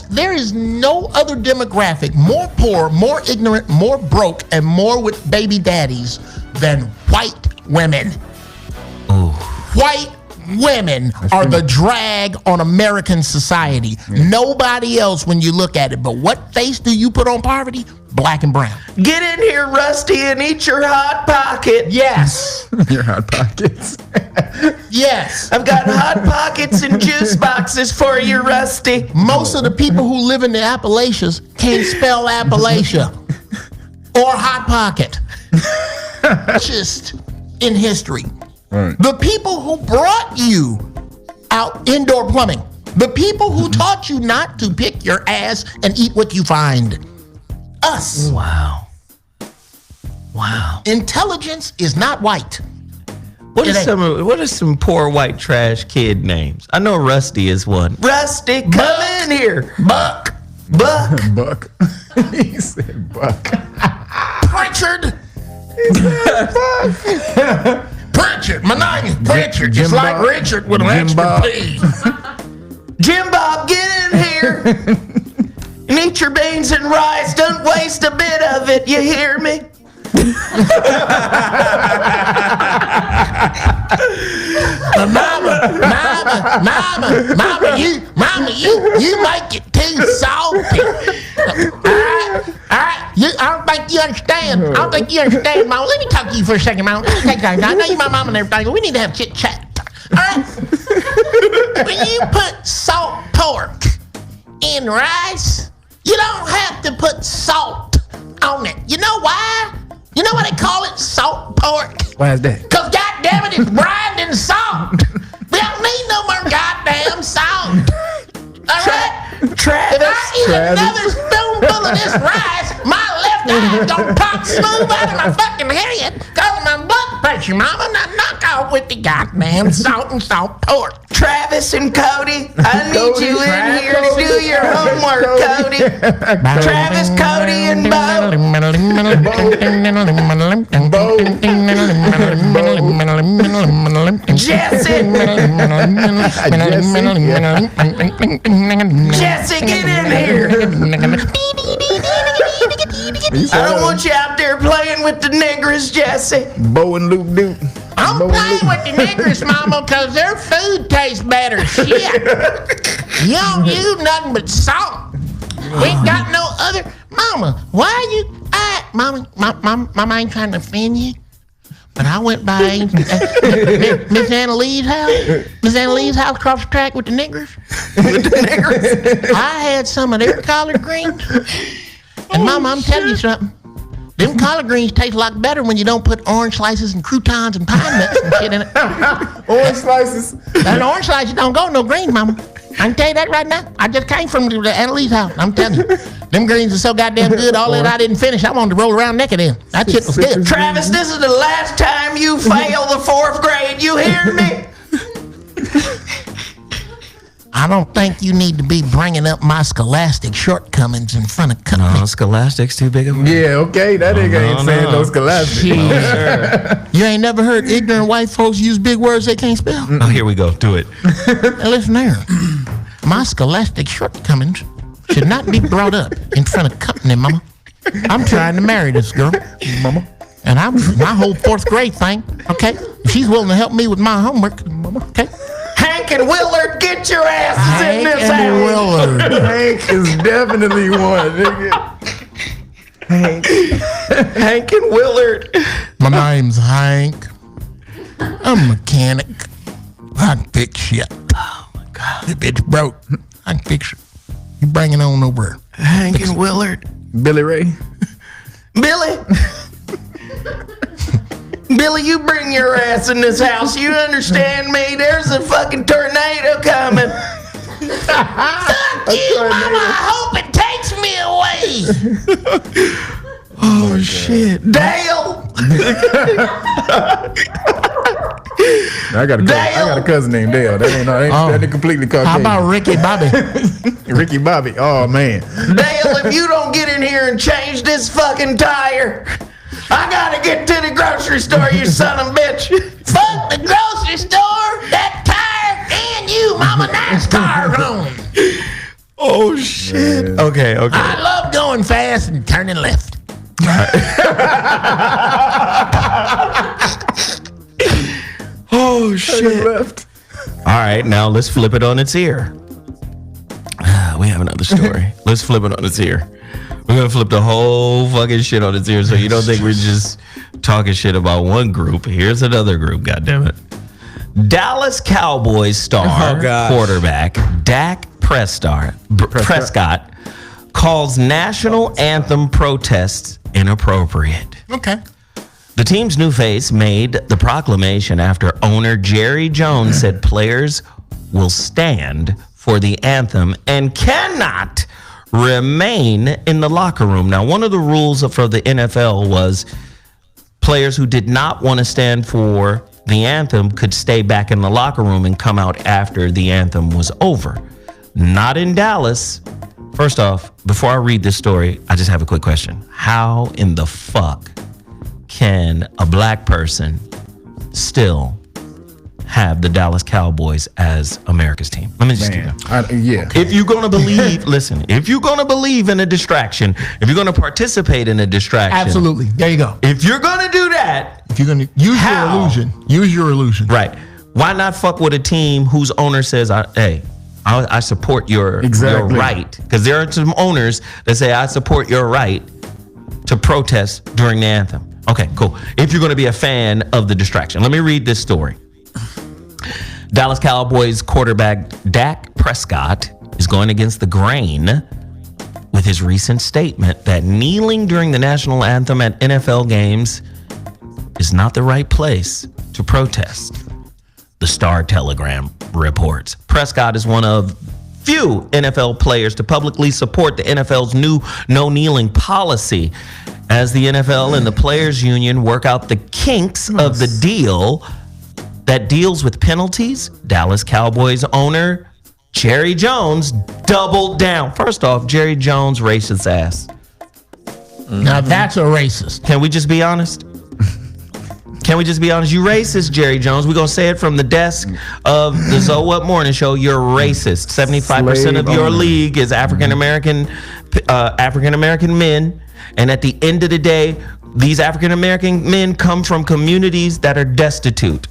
there is no other demographic more poor, more ignorant, more broke, and more with baby daddies than white women. White women are the drag on American society. Nobody else when you look at it. But what face do you put on poverty? Black and brown. Get in here, Rusty, and eat your hot pocket. Yes. Your hot pockets. Yes. I've got hot pockets and juice boxes for you, Rusty. Most of the people who live in the Appalachians can't spell Appalachia or hot pocket. Just in history. Right. The people who brought you out indoor plumbing. The people who taught you not to pick your ass and eat what you find. Us. Wow. Intelligence is not white. What are some poor white trash kid names? I know Rusty is one. Rusty, come in here. Buck. Buck. He said Buck. Pritchard. Pritchard. My name is Pritchard. Just Jim like Bob. Richard with an Jim extra Bob. P. Jim Bob, get in here. And eat your beans and rice. Don't waste a bit of it. You hear me? Mama, you make it too salty. All right. I don't think you understand. Mama. Let me talk to you for a second, Mama. I know you're my mama and everything, but we need to have chit chat. All right. When you put salt pork in rice, you don't have to put salt on it. You know why? You know why they call it salt pork? Why is that? Because goddammit, it's brined in salt. We don't need no more goddamn salt. All right? If I eat another spoonful of this rice, my left eye's gonna pop smooth out of my fucking head because of my blood pressure, Mama. Now knock off with the goddamn salt and salt pork. Travis and Cody, I need you in here to do your homework, Cody. Travis, Cody, and Bo. Jesse. Jesse, get in here. I don't want you out there playing with the niggers, Jesse. Bo and Luke Duke. I'm playing with the niggers, Mama, because their food tastes better. Shit. You don't use nothing but salt. We ain't got no other. Mama, why you? Mama ain't trying to offend you. But I went by Miss Anna Lee's house. Miss Anna Lee's house across the track with the niggers. I had some of their collard greens. And Mama, I'm telling you something. Them collard greens taste a lot better when you don't put orange slices and croutons and pine nuts and shit in it. Orange slices. That orange slices don't go no greens, Mama. I can tell you that right now. I just came from the Anna Lee's house. I'm telling you. Them greens are so goddamn good. All that I didn't finish, I wanted to roll around naked in. That shit was good. Travis, this is the last time you fail the 4th grade. You hear me? I don't think you need to be bringing up my scholastic shortcomings in front of company. No, Scholastic's too big of a... Yeah, okay. That nigga ain't saying no scholastic. You ain't never heard ignorant white folks use big words they can't spell? Oh, here we go. Do it. Now listen there. My scholastic shortcomings should not be brought up in front of company, Mama. I'm trying to marry this girl, Mama. And I'm my whole 4th grade thing, okay? She's willing to help me with my homework, Mama, okay? Hank and Willard, get your asses in this and house. Willard. Hank is definitely one, nigga. Hank and Willard. My name's Hank. I'm a mechanic. I can fix shit. Oh, my God. If it's broke, I can fix it. You bring it on over. Hank and Willard. Billy Ray. Billy. Billy, you bring your ass in this house. You understand me? There's a fucking tornado coming. Fuck you, Mama. I hope it takes me away. Oh, shit. Dale. I got a cousin named Dale. That ain't completely Caucasian. How about Ricky Bobby? Ricky Bobby? Oh, man. Dale, if you don't get in here and change this fucking tire, I gotta get to the grocery store, you son of a bitch. Fuck the grocery store, that tire, and you, Mama. Nice car on. Oh, shit. Man. Okay. I love going fast and turning left. Oh, shit. Left. All right, now let's flip it on its ear. We have another story. Let's flip it on its ear. We're going to flip the whole fucking shit on its ear so you don't think we're just talking shit about one group. Here's another group, goddammit. Dallas Cowboys star quarterback Dak Prescott calls national anthem protests inappropriate. Okay. The team's new face made the proclamation after owner Jerry Jones said players will stand for the anthem and cannot remain in the locker room. Now, one of the rules for the NFL was players who did not want to stand for the anthem could stay back in the locker room and come out after the anthem was over. Not in Dallas. First off, before I read this story, I just have a quick question. How in the fuck can a black person still have the Dallas Cowboys as America's team? Let me just do that. Yeah. If you're going to believe, listen, if you're going to believe in a distraction, if you're going to participate in a distraction. Absolutely. There you go. If you're going to do that. If you're going to use How? your illusion. Right. Why not fuck with a team whose owner says, hey, I support your right? Because there are some owners that say, I support your right to protest during the anthem. Okay, cool. If you're going to be a fan of the distraction. Let me read this story. Dallas Cowboys quarterback Dak Prescott is going against the grain with his recent statement that kneeling during the national anthem at NFL games is not the right place to protest. The Star Telegram reports. Prescott is one of few NFL players to publicly support the NFL's new no kneeling policy. As the NFL and the Players Union work out the kinks of the deal that deals with penalties, Dallas Cowboys owner Jerry Jones doubled down. First off, Jerry Jones racist ass. Now that's a racist. Can we just be honest? Can we just be honest? You racist, Jerry Jones. We're going to say it from the desk of the So What Morning Show. You're racist. 75% of your league is African-American men. And at the end of the day, these African-American men come from communities that are destitute,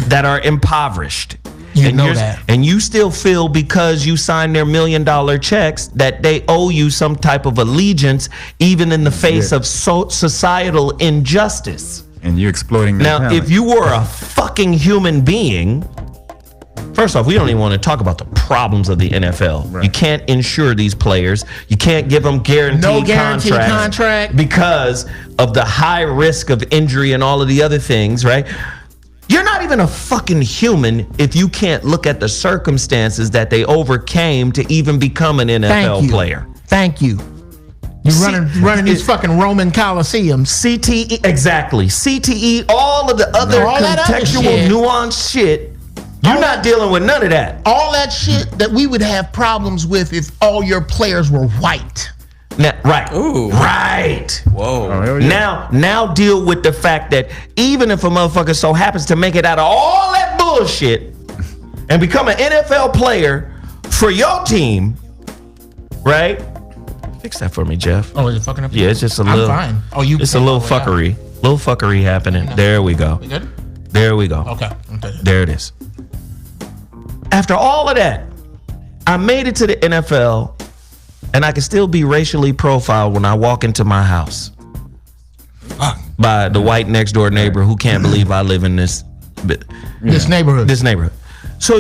that are impoverished. You know that. And you still feel because you signed their $1 million checks that they owe you some type of allegiance, even in the face of societal injustice. And you're exploiting their Now, talent. if you were a fucking human being, first off, we don't even want to talk about the problems of the NFL. Right. You can't insure these players. You can't give them No guaranteed contracts contract. because of the high risk of injury and all of the other things, right? You're not even a fucking human if you can't look at the circumstances that they overcame to even become an NFL player. Thank you. You running these fucking Roman Coliseums. CTE, exactly. CTE, all of the other All that other contextual, shit. nuanced shit. You're not dealing with none of that. All that shit that we would have problems with if all your players were white. Now, right. Ooh. Right. Whoa. Oh, hell yeah. Now deal with the fact that even if a motherfucker so happens to make it out of all that bullshit and become an NFL player for your team, right? Fix that for me, Jeff. Oh, is it fucking up? Yeah, it's just a I'm little. fine. Oh, you. It's a little fuckery. Little fuckery happening. There we go. We good? There we go. Okay. There it is. After all of that, I made it to the NFL, and I can still be racially profiled when I walk into my house by the white next door neighbor who can't believe I live in this neighborhood. This neighborhood. So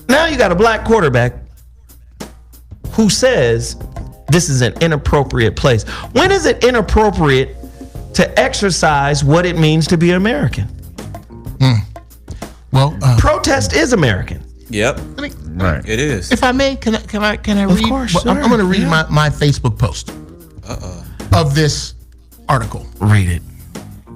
now you got a black quarterback who says this is an inappropriate place. When is it inappropriate to exercise what it means to be American? Well, Protest is American. Yep. Right. It is. if I may, can I read? course, Well, I'm sir. going to read my Facebook post of this article. Read it.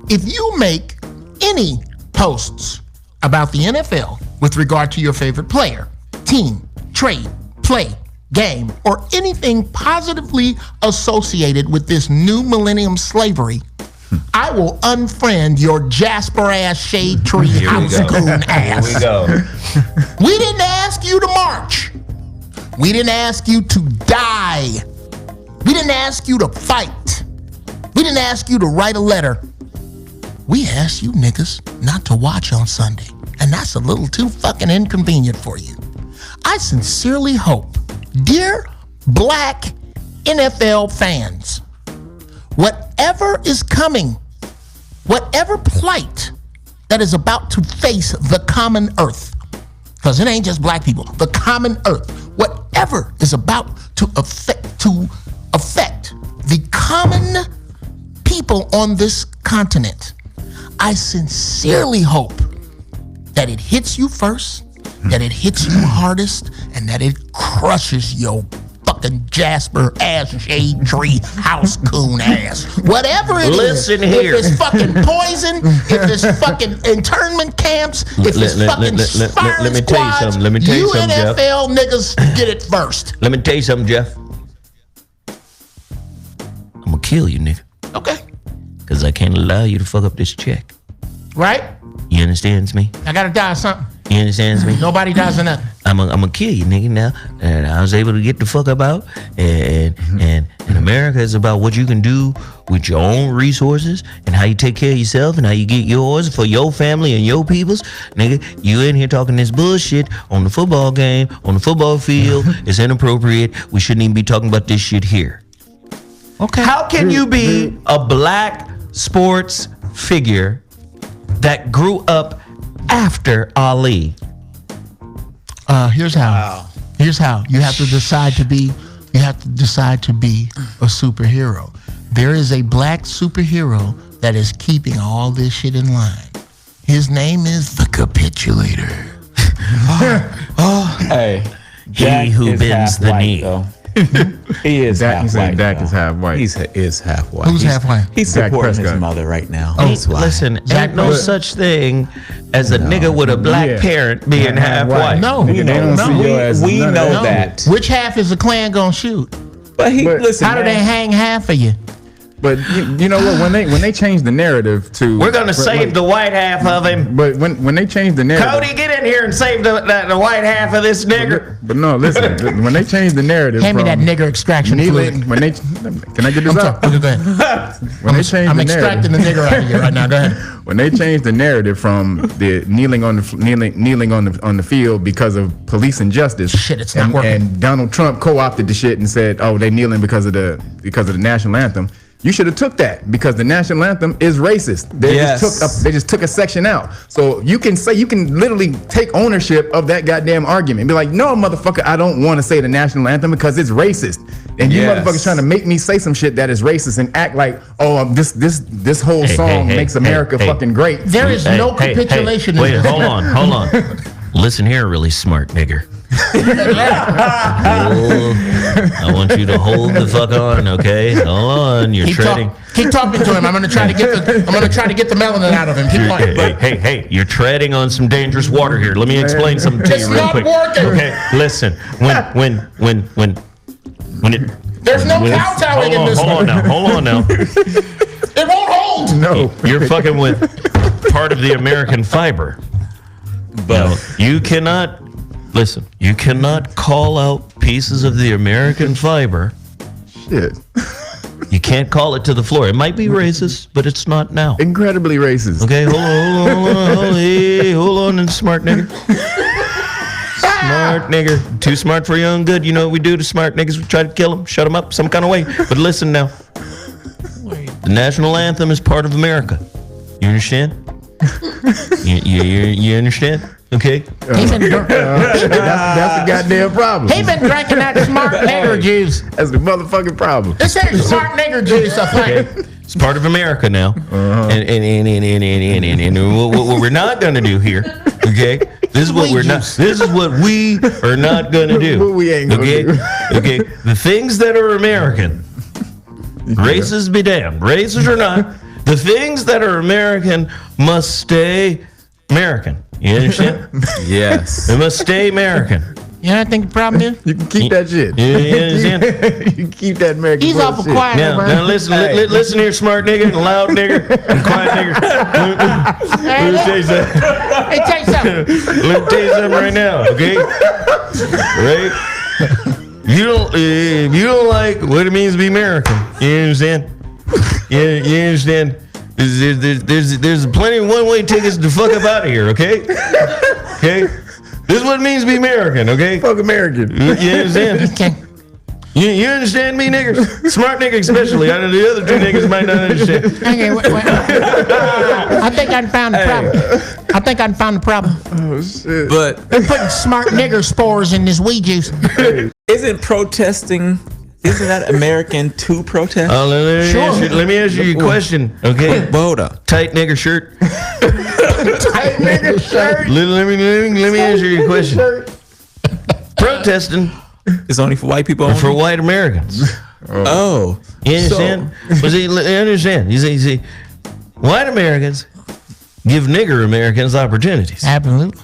If you make any posts about the NFL with regard to your favorite player, team, trade, play, game, or anything positively associated with this new millennium slavery, I will unfriend your Jasper ass, shade tree, house coon ass. Here we go. We didn't ask you to march. We didn't ask you to die. We didn't ask you to fight. We didn't ask you to write a letter. We asked you niggas not to watch on Sunday. And that's a little too fucking inconvenient for you. I sincerely hope, dear black NFL fans, whatever is coming, whatever plight that is about to face the common earth, because it ain't just black people, the common earth, whatever is about to affect the common people on this continent, I sincerely hope that it hits you first, that it hits you hardest, and that it crushes your fucking Jasper ass, shade tree, house coon ass. Whatever it is. Listen here. If it's fucking poison, if it's fucking internment camps, if it's fucking firing let me tell you squads, something. Let me tell you something, Jeff. NFL niggas get it first. Let me tell you something, Jeff. I'm gonna kill you, nigga. Okay. Because I can't allow you to fuck up this check. Right? You understands me? I gotta die of something. You understands me? Nobody dies of nothing. I'm gonna kill you, nigga. Now, and I was able to get the fuck up out, and America is about what you can do with your own resources and how you take care of yourself and how you get yours for your family and your peoples, nigga. You in here talking this bullshit on the football game, on the football field. It's inappropriate. We shouldn't even be talking about this shit here. Okay. How can you be a black sports figure that grew up after Ali? Here's how. Here's how. You have to decide to be a superhero. There is a black superhero that is keeping all this shit in line. His name is the Capitulator. Hey, He who bends the knee. He is Dak, half he said white. Dak though. is half white. He is half white. Who's half white? He's Dak supporting his Prescott. mother right now. Ain't- That's why. Listen, Zach ain't no Prescott. such thing as a nigga with a black Yeah. parent being half white. No. Nigga, they don't No. see your ass as We none of know that. that. Which half is the Klan gonna shoot? But he But listen. How do they man, hang half of you? But you know what? When they changed the narrative to, We're gonna save the white half of him. But when they changed the narrative, Cody, get in here and save the white half of this nigger. But no, listen. When they changed the narrative, Hand me from that nigger extraction kneeling, fluid. when they can I get this out? Go ahead. When they changed I'm the extracting narrative, the nigger out of you right now. Go ahead. when they changed the narrative from the kneeling on the field because of police injustice, Shit, it's not working. And Donald Trump co-opted the shit and said, "Oh, they kneeling because of the national anthem." You should have took that because the national anthem is racist. They just took a section out. So you can literally take ownership of that goddamn argument. Be like, no, motherfucker, I don't want to say the national anthem because it's racist. And you motherfuckers trying to make me say some shit that is racist and act like, oh, this whole song makes America fucking great. There is no capitulation. Wait, hold on. Listen here, really smart nigger. I want you to hold the fuck on, okay? Hold on, you're treading. Keep talking to him. I'm gonna try to get the melanin out of him. Keep going. Hey, you're treading on some dangerous water here. Let me explain something to you It's real not quick. working. Okay, listen. When it There's no kowtowing in this one. Hold on now. It won't hold. No, You're fucking with part of the American fiber. But you cannot call out pieces of the American fiber. shit. You can't call it to the floor. It might be racist, but it's not now. Incredibly racist. Okay, hold on, and smart nigger. Smart nigger. Too smart for your own good. You know what we do to smart niggas? We try to kill them, shut them up some kind of way. But listen now. The national anthem is part of America. You understand? You understand? Okay? He's been That's the goddamn problem. He been drinking that smart nigger juice. That's the motherfucking problem. This ain't smart nigger juice, I think. Okay? It's part of America now. And what we're not gonna do here, okay? This is what we are not gonna do. What we ain't gonna okay? do. Okay. The things that are American, races be damned, racist or not, the things that are American must stay American. You understand? Yes. They must stay American. You know what I think the problem is? You can keep that shit. You understand? You can keep that American He's awful bullshit. quiet, Now man. listen, listen here, smart nigger, and loud nigger, and quiet nigger. Let me tell you something. Hey, tell you something. Let me tell you something right now, okay? Right? If you don't like what it means to be American, you understand? You understand? There's plenty of one-way tickets to fuck up out of here, okay? Okay? This is what it means to be American, okay? Fuck American. You understand? Okay. You understand me, niggers? Smart nigga especially. I know the other two niggas might not understand. Okay, wait. I think I found the problem. Oh shit. But They're putting smart nigger spores in this weed juice. isn't that American to protest? Oh, let me ask you a question, okay? Hold up. Tight nigger shirt. Tight nigga shirt. Let me answer your question. Protesting It's only for white people only? for white Americans. Oh. You understand? Well, see, I understand. You see, white Americans give nigger Americans opportunities, Absolutely.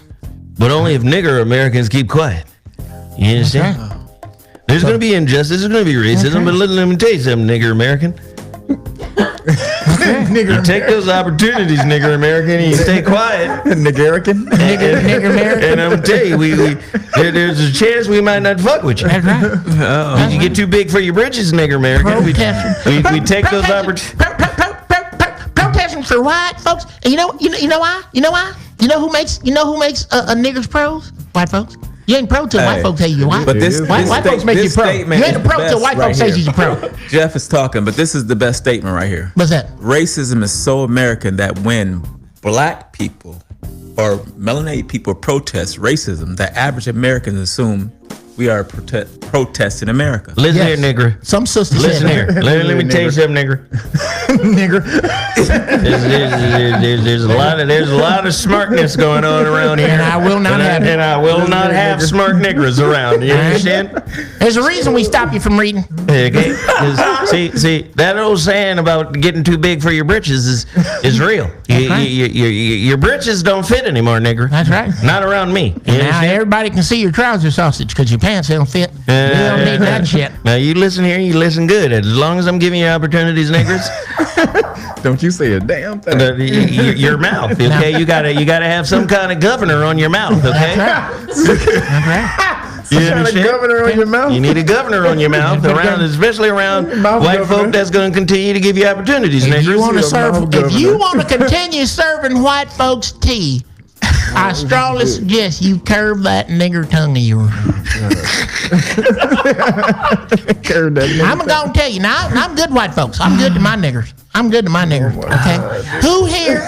but only if nigger Americans keep quiet. You understand? Right. There's going to be injustice. There's going to be racism, but let me tell you something, nigger American. You take those opportunities, nigger American, and you stay quiet. Nigerican. Nigger American. And I'm gonna tell you, there's a chance we might not fuck with you. That's right. You get too big for your britches, nigger American. We take those opportunities. Protesting for white folks. And you know why? You know who makes a nigger's pros? White folks. You ain't pro till white folks tell you white. But white folks make you pro. You ain't a pro till white folks say you're pro. Jeff is talking, but this is the best statement right here. What's that? Racism is so American that when black people or melanated people protest racism, the average Americans assume we are protesting America. Listen Yes. here, nigger. Some sister Listen said here. Let me tell you something, nigger. Nigger. There's a lot of smartness going on around here, And I will not have it. And I will not have smart niggers around. You understand? There's a reason we stop you from reading. Okay. 'Cause see, that old saying about getting too big for your britches is real. Your britches don't fit anymore, nigger. That's right. Not around me. You Now understand? everybody can see your trouser sausage because your pants pants don't fit. We don't need that shit. Now you listen here, you listen good. As long as I'm giving you opportunities, niggers, Don't you say a damn thing. your mouth, okay? You gotta have some kind of governor on your mouth, okay? That's right. You Got a understand? governor on your mouth. You need a governor on your mouth, especially around Mouth white governor. folk that's going to continue to give you opportunities, If niggers. you want to You're a mouth if you governor. want to continue serving white folks tea, I strongly suggest you curve that nigger tongue of yours. Curve that nigga. I'm gonna tell you now. I'm good, white folks. I'm good to my niggers. Okay. Who here?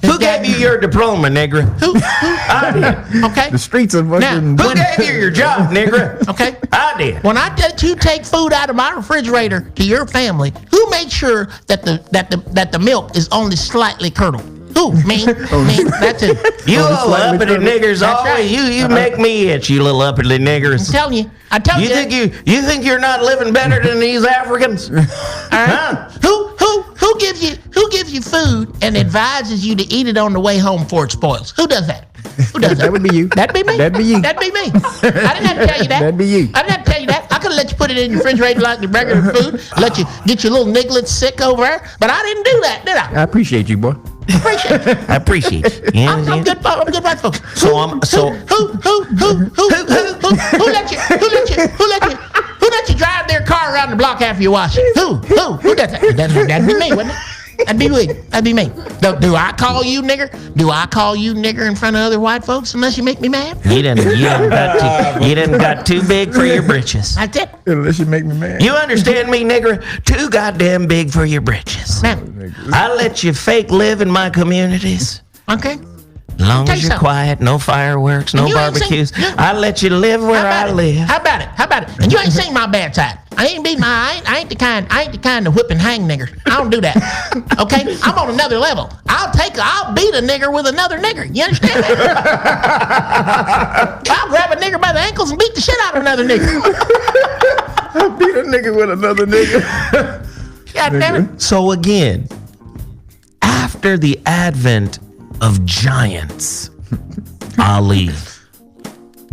Who gave you your diploma, nigger? Who? I did. Okay. The streets are fucking. Now, Who gave you your job, nigger? Okay. I did. When I let you take food out of my refrigerator to your family, who made sure that the milk is only slightly curdled? Who? Me. That's it. You little slightly uppity curved. niggers That's always. right. You make me itch, you little uppity niggers. I'm telling you. I tell you. You think you're not living better than these Africans? All right. Who gives you food and advises you to eat it on the way home before it spoils? Who does that? Who does that? That would be you. That'd be me. That'd be you. That'd be me. I didn't have to tell you that. That'd be you. I didn't have to tell you that. I could have let you put it in your refrigerator like the regular food, let you get your little nigglets sick over there, but I didn't do that, did I? I appreciate you, boy. Appreciate it. I appreciate it. You I'm understand? good. I'm good, white folks. So I'm so. Who let you drive their car around the block after you wash it? Who does that? That'd be me, wouldn't it? That'd be me. Do I call you nigger? Do I call you nigger in front of other white folks unless you make me mad? You done got too big for your britches. That's it. Unless you make me mad. You understand me, nigger? Too goddamn big for your britches. Now, I let you fake live in my communities. okay. As long Tell as you you're something. quiet, no fireworks, no You ain't barbecues. seen- you- I let you live where I live. How about it? And you ain't seen my bad side. I ain't the kind to whip and hang niggers. I don't do that. Okay? I'm on another level. I'll beat a nigger with another nigger. You understand that? I'll grab a nigger by the ankles and beat the shit out of another nigger. Beat a nigga with another nigga. God damn it. So again, after the advent of giants, Ali,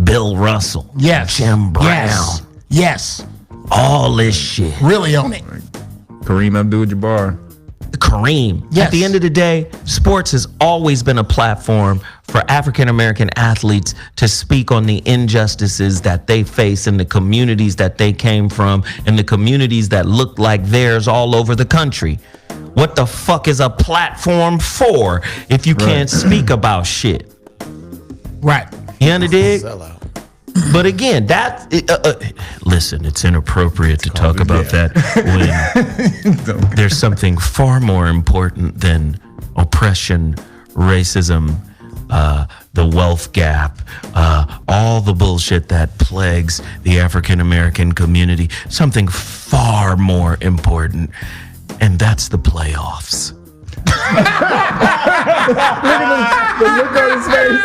Bill Russell, Yes. Jim Brown, Yes. all this shit. Really own it. Kareem Abdul-Jabbar. Kareem. Yes. At the end of the day, sports has always been a platform for African American athletes to speak on the injustices that they face in the communities that they came from and the communities that look like theirs all over the country. What the fuck is a platform for if you can't speak about shit? Right. You understand? But again, listen, it's inappropriate to talk about that when there's something far more important than oppression, racism, the wealth gap, all the bullshit that plagues the African American community. Something far more important, and that's the playoffs. The look on his face.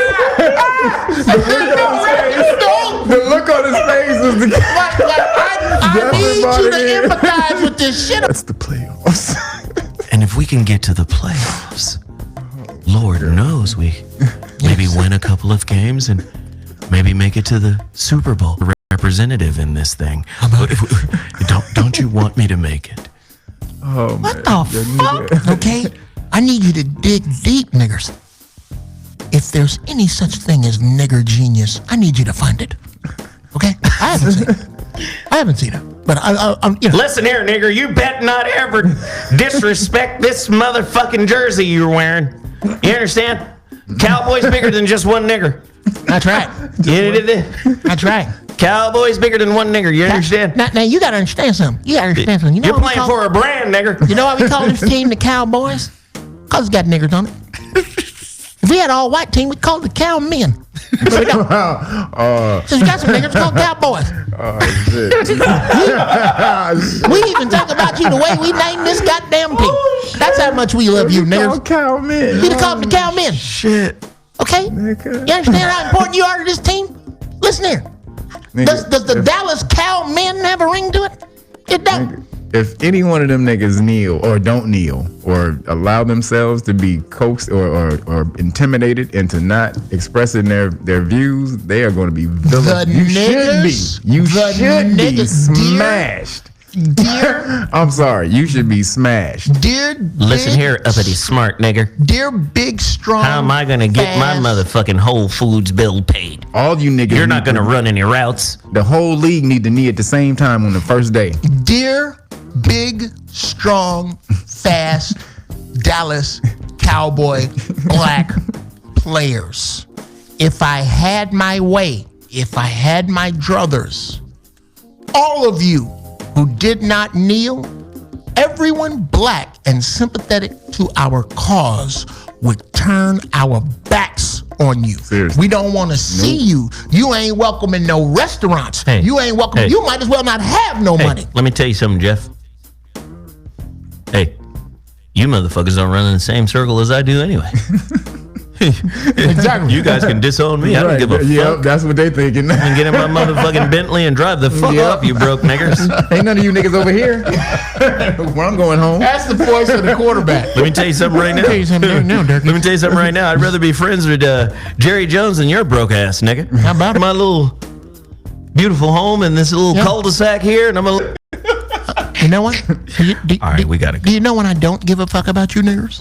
The look on his face is the. I need you to empathize with this shit. That's the playoffs. And if we can get to the playoffs, Lord knows we maybe win a couple of games and maybe make it to the Super Bowl representative in this thing. Don't you want me to make it? Oh, What the fuck? Okay? I need you to dig deep, niggers. If there's any such thing as nigger genius, I need you to find it. Okay? I haven't seen it. But I'm you know. Listen here, nigger, you bet not ever disrespect this motherfucking jersey you're wearing. You understand? Cowboy's bigger than just one nigger. That's right. That's right. Cowboy's bigger than one nigger. You understand? Now you gotta understand something. You know You're what we playing call- for a brand, nigger. You know why we call this team the Cowboys? Because it's got niggers on it. If we had an all-white team, we'd call it the Cow Men. But we don't. So we got some niggers called Cowboys. We even think about you the way we named this goddamn team. That's how much we love you, niggers. Cow man. We'd call them the Cow Men. Shit. Okay? You understand how important you are to this team? Listen here. Does the Dallas Cow Men have a ring to it? It don't. if any one of them niggas kneel or don't kneel or allow themselves to be coaxed or intimidated into not expressing their views, they are going to be villains. You should be smashed. Dear, I'm sorry, you should be smashed. dear, Listen big, here, uppity smart nigger. dear, big, strong. How am I gonna get my fast- motherfucking Whole Foods bill paid? All you niggas, You're not need gonna to- run any routes. The whole league need to knee at the same time on the first day. Dear, big, strong, fast Dallas Cowboy black players, if I had my way, if I had my druthers, all of you who did not kneel, everyone black and sympathetic to our cause would turn our backs on you. Seriously. We don't want to see you. You ain't welcome in no restaurants. Hey. You ain't welcome. Hey. You might as well not have no Hey, money. let me tell you something, Jeff. Hey, you motherfuckers don't run in the same circle as I do anyway. Exactly. You guys can disown me. I don't give a fuck. Yep, that's what they thinking. And get in my motherfucking Bentley and drive the fuck Yep. off, you broke niggers. Ain't none of you niggas over here. Where I'm going home. That's the voice of the quarterback. Let me tell you something right now. Let me tell you something right now, Dirk. Let me tell you something right now. I'd rather be friends with Jerry Jones than your broke ass nigga. How about it? My little beautiful home in this little Yeah. cul-de-sac here, and I'm a. You know what? All right, we gotta go. Do you know when I don't give a fuck about you niggers?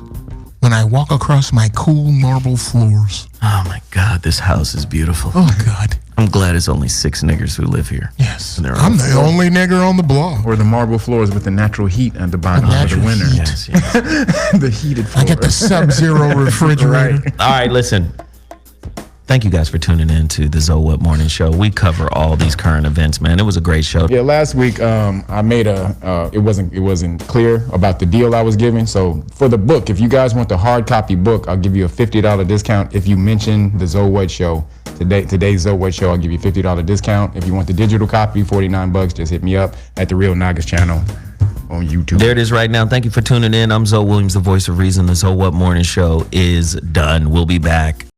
When I walk across my cool marble floors. Oh my God, this house is beautiful. Oh God. I'm glad it's only 6 niggers who live here. Yes. And they're I'm all the only nigger on the block. Or the marble floors with the natural heat at the bottom of the Natural winter. heat. Yes, yes. The heated floor. I get the sub-zero refrigerator. Right. All right, listen. Thank you guys for tuning in to the Zoe What Morning Show. We cover all these current events, man. It was a great show. Yeah, last week I made it wasn't clear about the deal I was giving. So for the book, if you guys want the hard copy book, I'll give you a $50 discount if you mention the Zoe What Show. Today's Zoe What Show, I'll give you a $50 discount. If you want the digital copy, $49, just hit me up at the Real Nagas channel on YouTube. There it is right now. Thank you for tuning in. I'm Zoe Williams, the voice of reason. The Zoe What Morning Show is done. We'll be back.